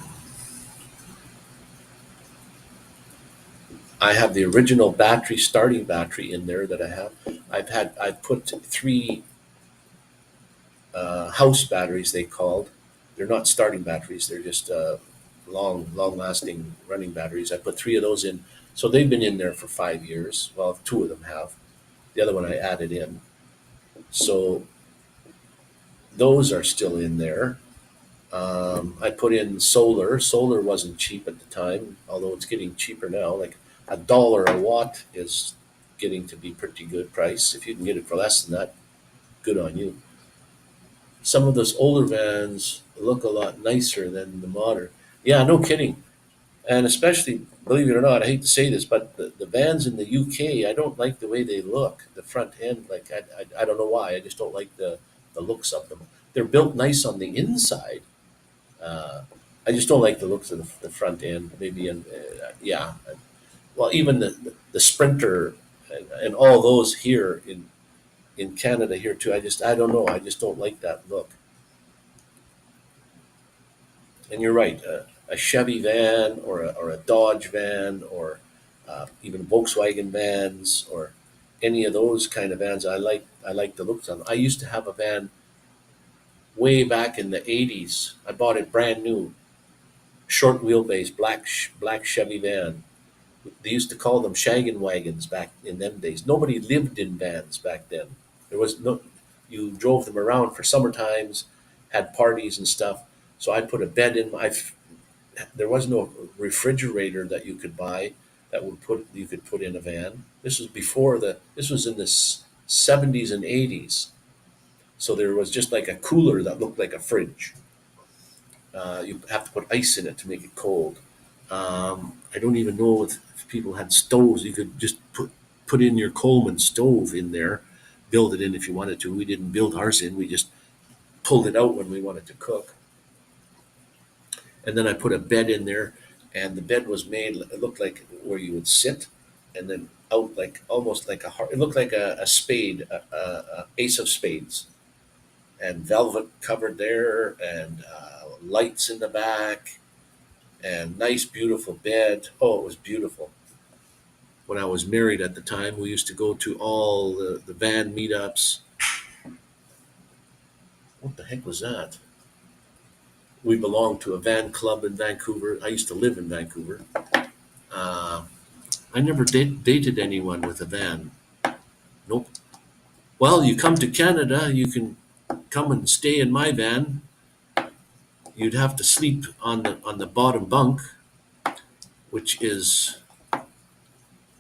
I have the original starting battery in there that I have. I've put three house batteries, they called. They're not starting batteries. They're just long lasting running batteries. I put three of those in. So they've been in there for 5 years. Well, two of them have. The other one I added in. So those are still in there. I put in solar. Solar wasn't cheap at the time, although it's getting cheaper now. Like $1 a watt is getting to be pretty good price. If you can get it for less than that, good on you. Some of those older vans look a lot nicer than the modern. Yeah, no kidding. And especially, believe it or not, I hate to say this, but the vans in the UK, I don't like the way they look. The front end, like I don't know why. I just don't like the looks of them. They're built nice on the inside. Uh, I just don't like the looks of the front end. Maybe, yeah. Well, even the Sprinter and all those here in Canada here too. I don't know. I just don't like that look. And you're right. A Chevy van or a Dodge van or even Volkswagen vans or any of those kind of vans. I like the looks of them. I used to have a van way back in the '80s. I bought it brand new, short wheelbase, black Chevy van. They used to call them shaggin' wagons back in them days. Nobody lived in vans back then. There was no, you drove them around for summer times, had parties and stuff. So I put a bed in. There was no refrigerator that you could buy that you could put in a van. This was in the '70s and '80s. So there was just like a cooler that looked like a fridge. You have to put ice in it to make it cold. I don't even know if people had stoves. You could just put in your Coleman stove in there, build it in if you wanted to. We didn't build ours in. We just pulled it out when we wanted to cook. And then I put a bed in there, and the bed was made. It looked like where you would sit, and then out like almost like a heart. It looked like a spade, a ace of spades, and velvet covered there, and lights in the back, and nice, beautiful bed. Oh, it was beautiful. When I was married at the time, we used to go to all the van meetups. What the heck was that? We belonged to a van club in Vancouver. I used to live in Vancouver. Uh, I never dated anyone with a van. Nope. Well, you come to Canada, you can come and stay in my van. You'd have to sleep on the bottom bunk, which is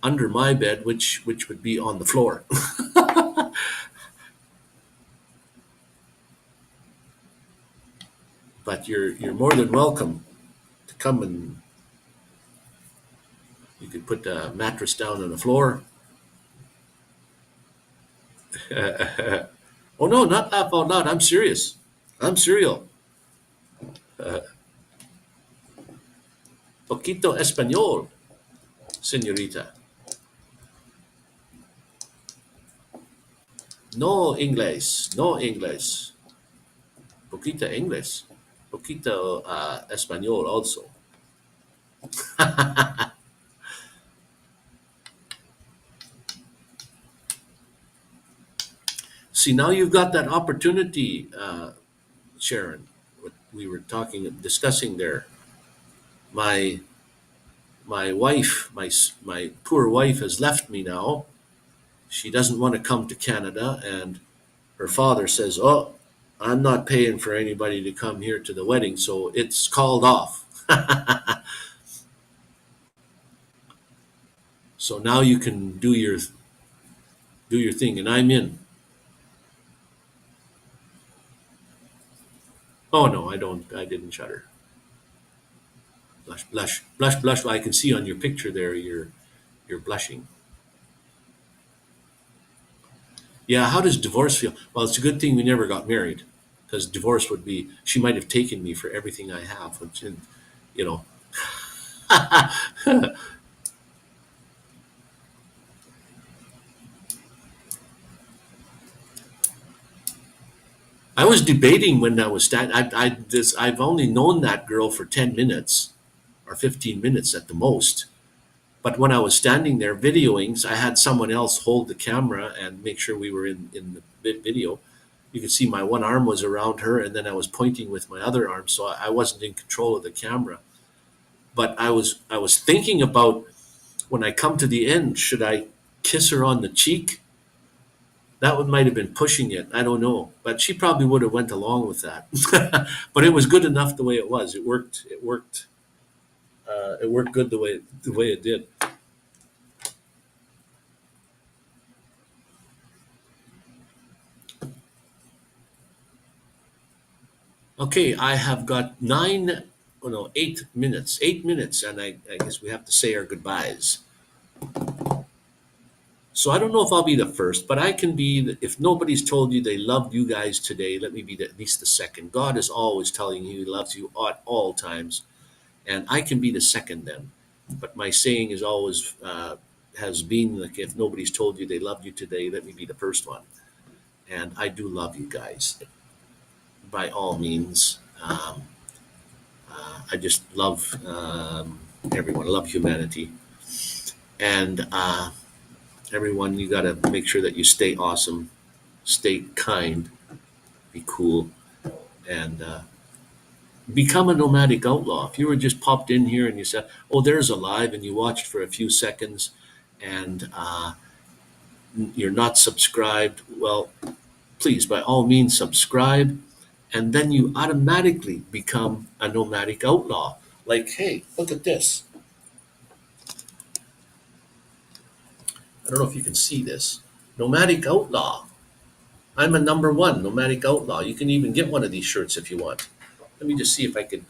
under my bed, which would be on the floor. But you're more than welcome to come, and you could put the mattress down on the floor. Oh no, not laugh out loud. I'm serious. I'm serial. Uh, Poquito español, señorita. No inglés, no inglés. Poquito inglés. Poquito español also. See, now you've got that opportunity, Sharon. What we were discussing there. My wife, my poor wife, has left me now. She doesn't want to come to Canada, and her father says, "Oh, I'm not paying for anybody to come here to the wedding, so it's called off." So now you can do your thing, and I'm in. Oh no, I don't. I didn't shut her. Blush, blush, blush, blush. I can see on your picture there. You're blushing. Yeah. How does divorce feel? Well, it's a good thing we never got married, because divorce would be. She might have taken me for everything I have, which, you know. I was debating when I was standing. I've only known that girl for 10 minutes or 15 minutes at the most. But when I was standing there videoing, so I had someone else hold the camera and make sure we were in the video. You could see my one arm was around her, and then I was pointing with my other arm, so I wasn't in control of the camera. But I was thinking about, when I come to the end, should I kiss her on the cheek? That one might have been pushing it. I don't know, but she probably would have went along with that. But it was good enough the way it was. It worked. It worked. It worked good the way it did. Okay, I have got nine, oh no, 8 minutes. 8 minutes, and I guess we have to say our goodbyes. So I don't know if I'll be the first, but I can be. If nobody's told you they loved you guys today, let me be at least the second. God is always telling you He loves you at all times, and I can be the second then. But my saying is always has been, like, if nobody's told you they loved you today, let me be the first one. And I do love you guys, by all means. I just love everyone. I love humanity, and everyone. You got to make sure that you stay awesome, stay kind, be cool, and become a nomadic outlaw. If you were just popped in here and you said, "Oh, there's a live," and you watched for a few seconds, and you're not subscribed, well, please, by all means, subscribe, and then you automatically become a nomadic outlaw. Like, hey, look at this. I don't know if you can see this. Nomadic outlaw. I'm a number one nomadic outlaw. You can even get one of these shirts if you want. Let me just see if I could.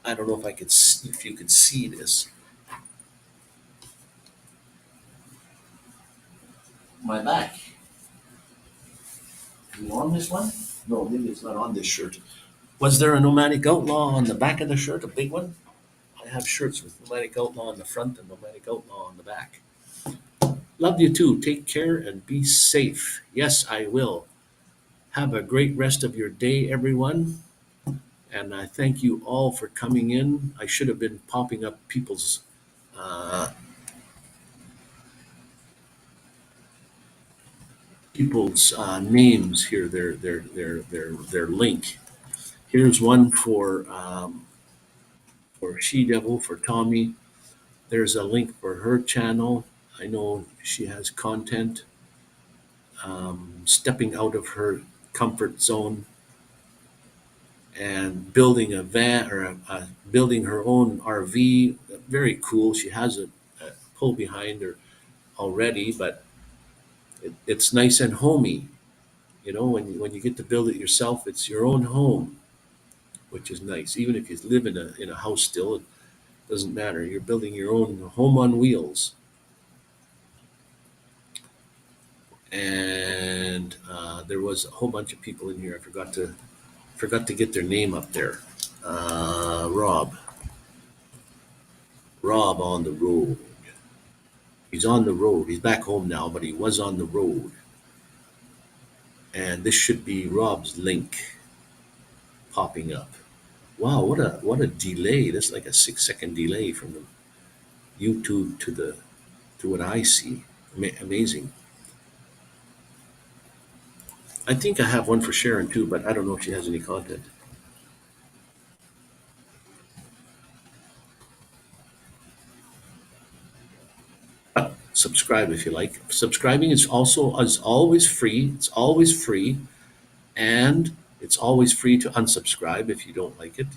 I don't know if I could. see if you could see this. My back. You on this one? No, maybe it's not on this shirt. Was there a Nomadic Outlaw on the back of the shirt, a big one? I have shirts with Nomadic Outlaw on the front and Nomadic Outlaw on the back. Love you too. Take care and be safe. Yes, I will. Have a great rest of your day, everyone. And I thank you all for coming in. I should have been popping up people's uh, names here. Their link. Here's one for She Devil, for Tommy. There's a link for her channel. I know she has content, stepping out of her comfort zone and building a van or building her own RV. Very cool. She has a pull behind her already, but it's nice and homey. You know, when you get to build it yourself, it's your own home, which is nice. Even if you live in a house still, it doesn't matter. You're building your own home on wheels. And there was a whole bunch of people in here. I forgot to get their name up there. Rob on the road. He's on the road. He's back home now, but he was on the road. And this should be Rob's link popping up. Wow, what a delay. That's like a 6-second delay from the YouTube to what I see. Amazing. I think I have one for Sharon too, but I don't know if she has any content. Subscribe if you like. Subscribing is always free. It's always free, and it's always free to unsubscribe if you don't like it.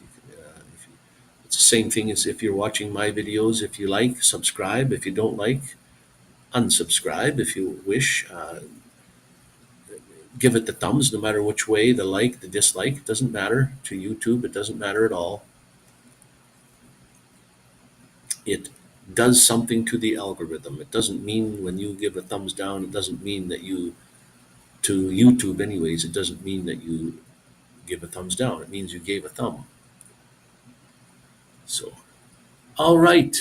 It's the same thing as if you're watching my videos. If you like, subscribe. If you don't like, unsubscribe if you wish. Give it the thumbs, no matter which way, the like, the dislike. It doesn't matter to YouTube. It doesn't matter at all. It does something to the algorithm. It doesn't mean when you give a thumbs down, it doesn't mean that to YouTube anyways, it doesn't mean that you give a thumbs down. It means you gave a thumb. So, all right,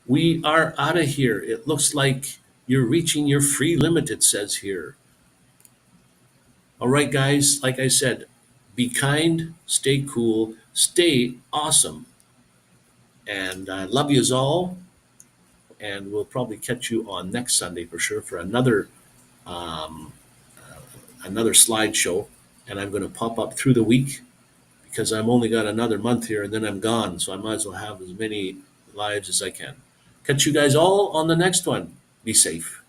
we are out of here. It looks like you're reaching your free limit, it says here. All right, guys, like I said, be kind, stay cool, stay awesome. And I love yous all. And we'll probably catch you on next Sunday for sure for another slideshow. And I'm going to pop up through the week because I've only got another month here and then I'm gone. So I might as well have as many lives as I can. Catch you guys all on the next one. Be safe.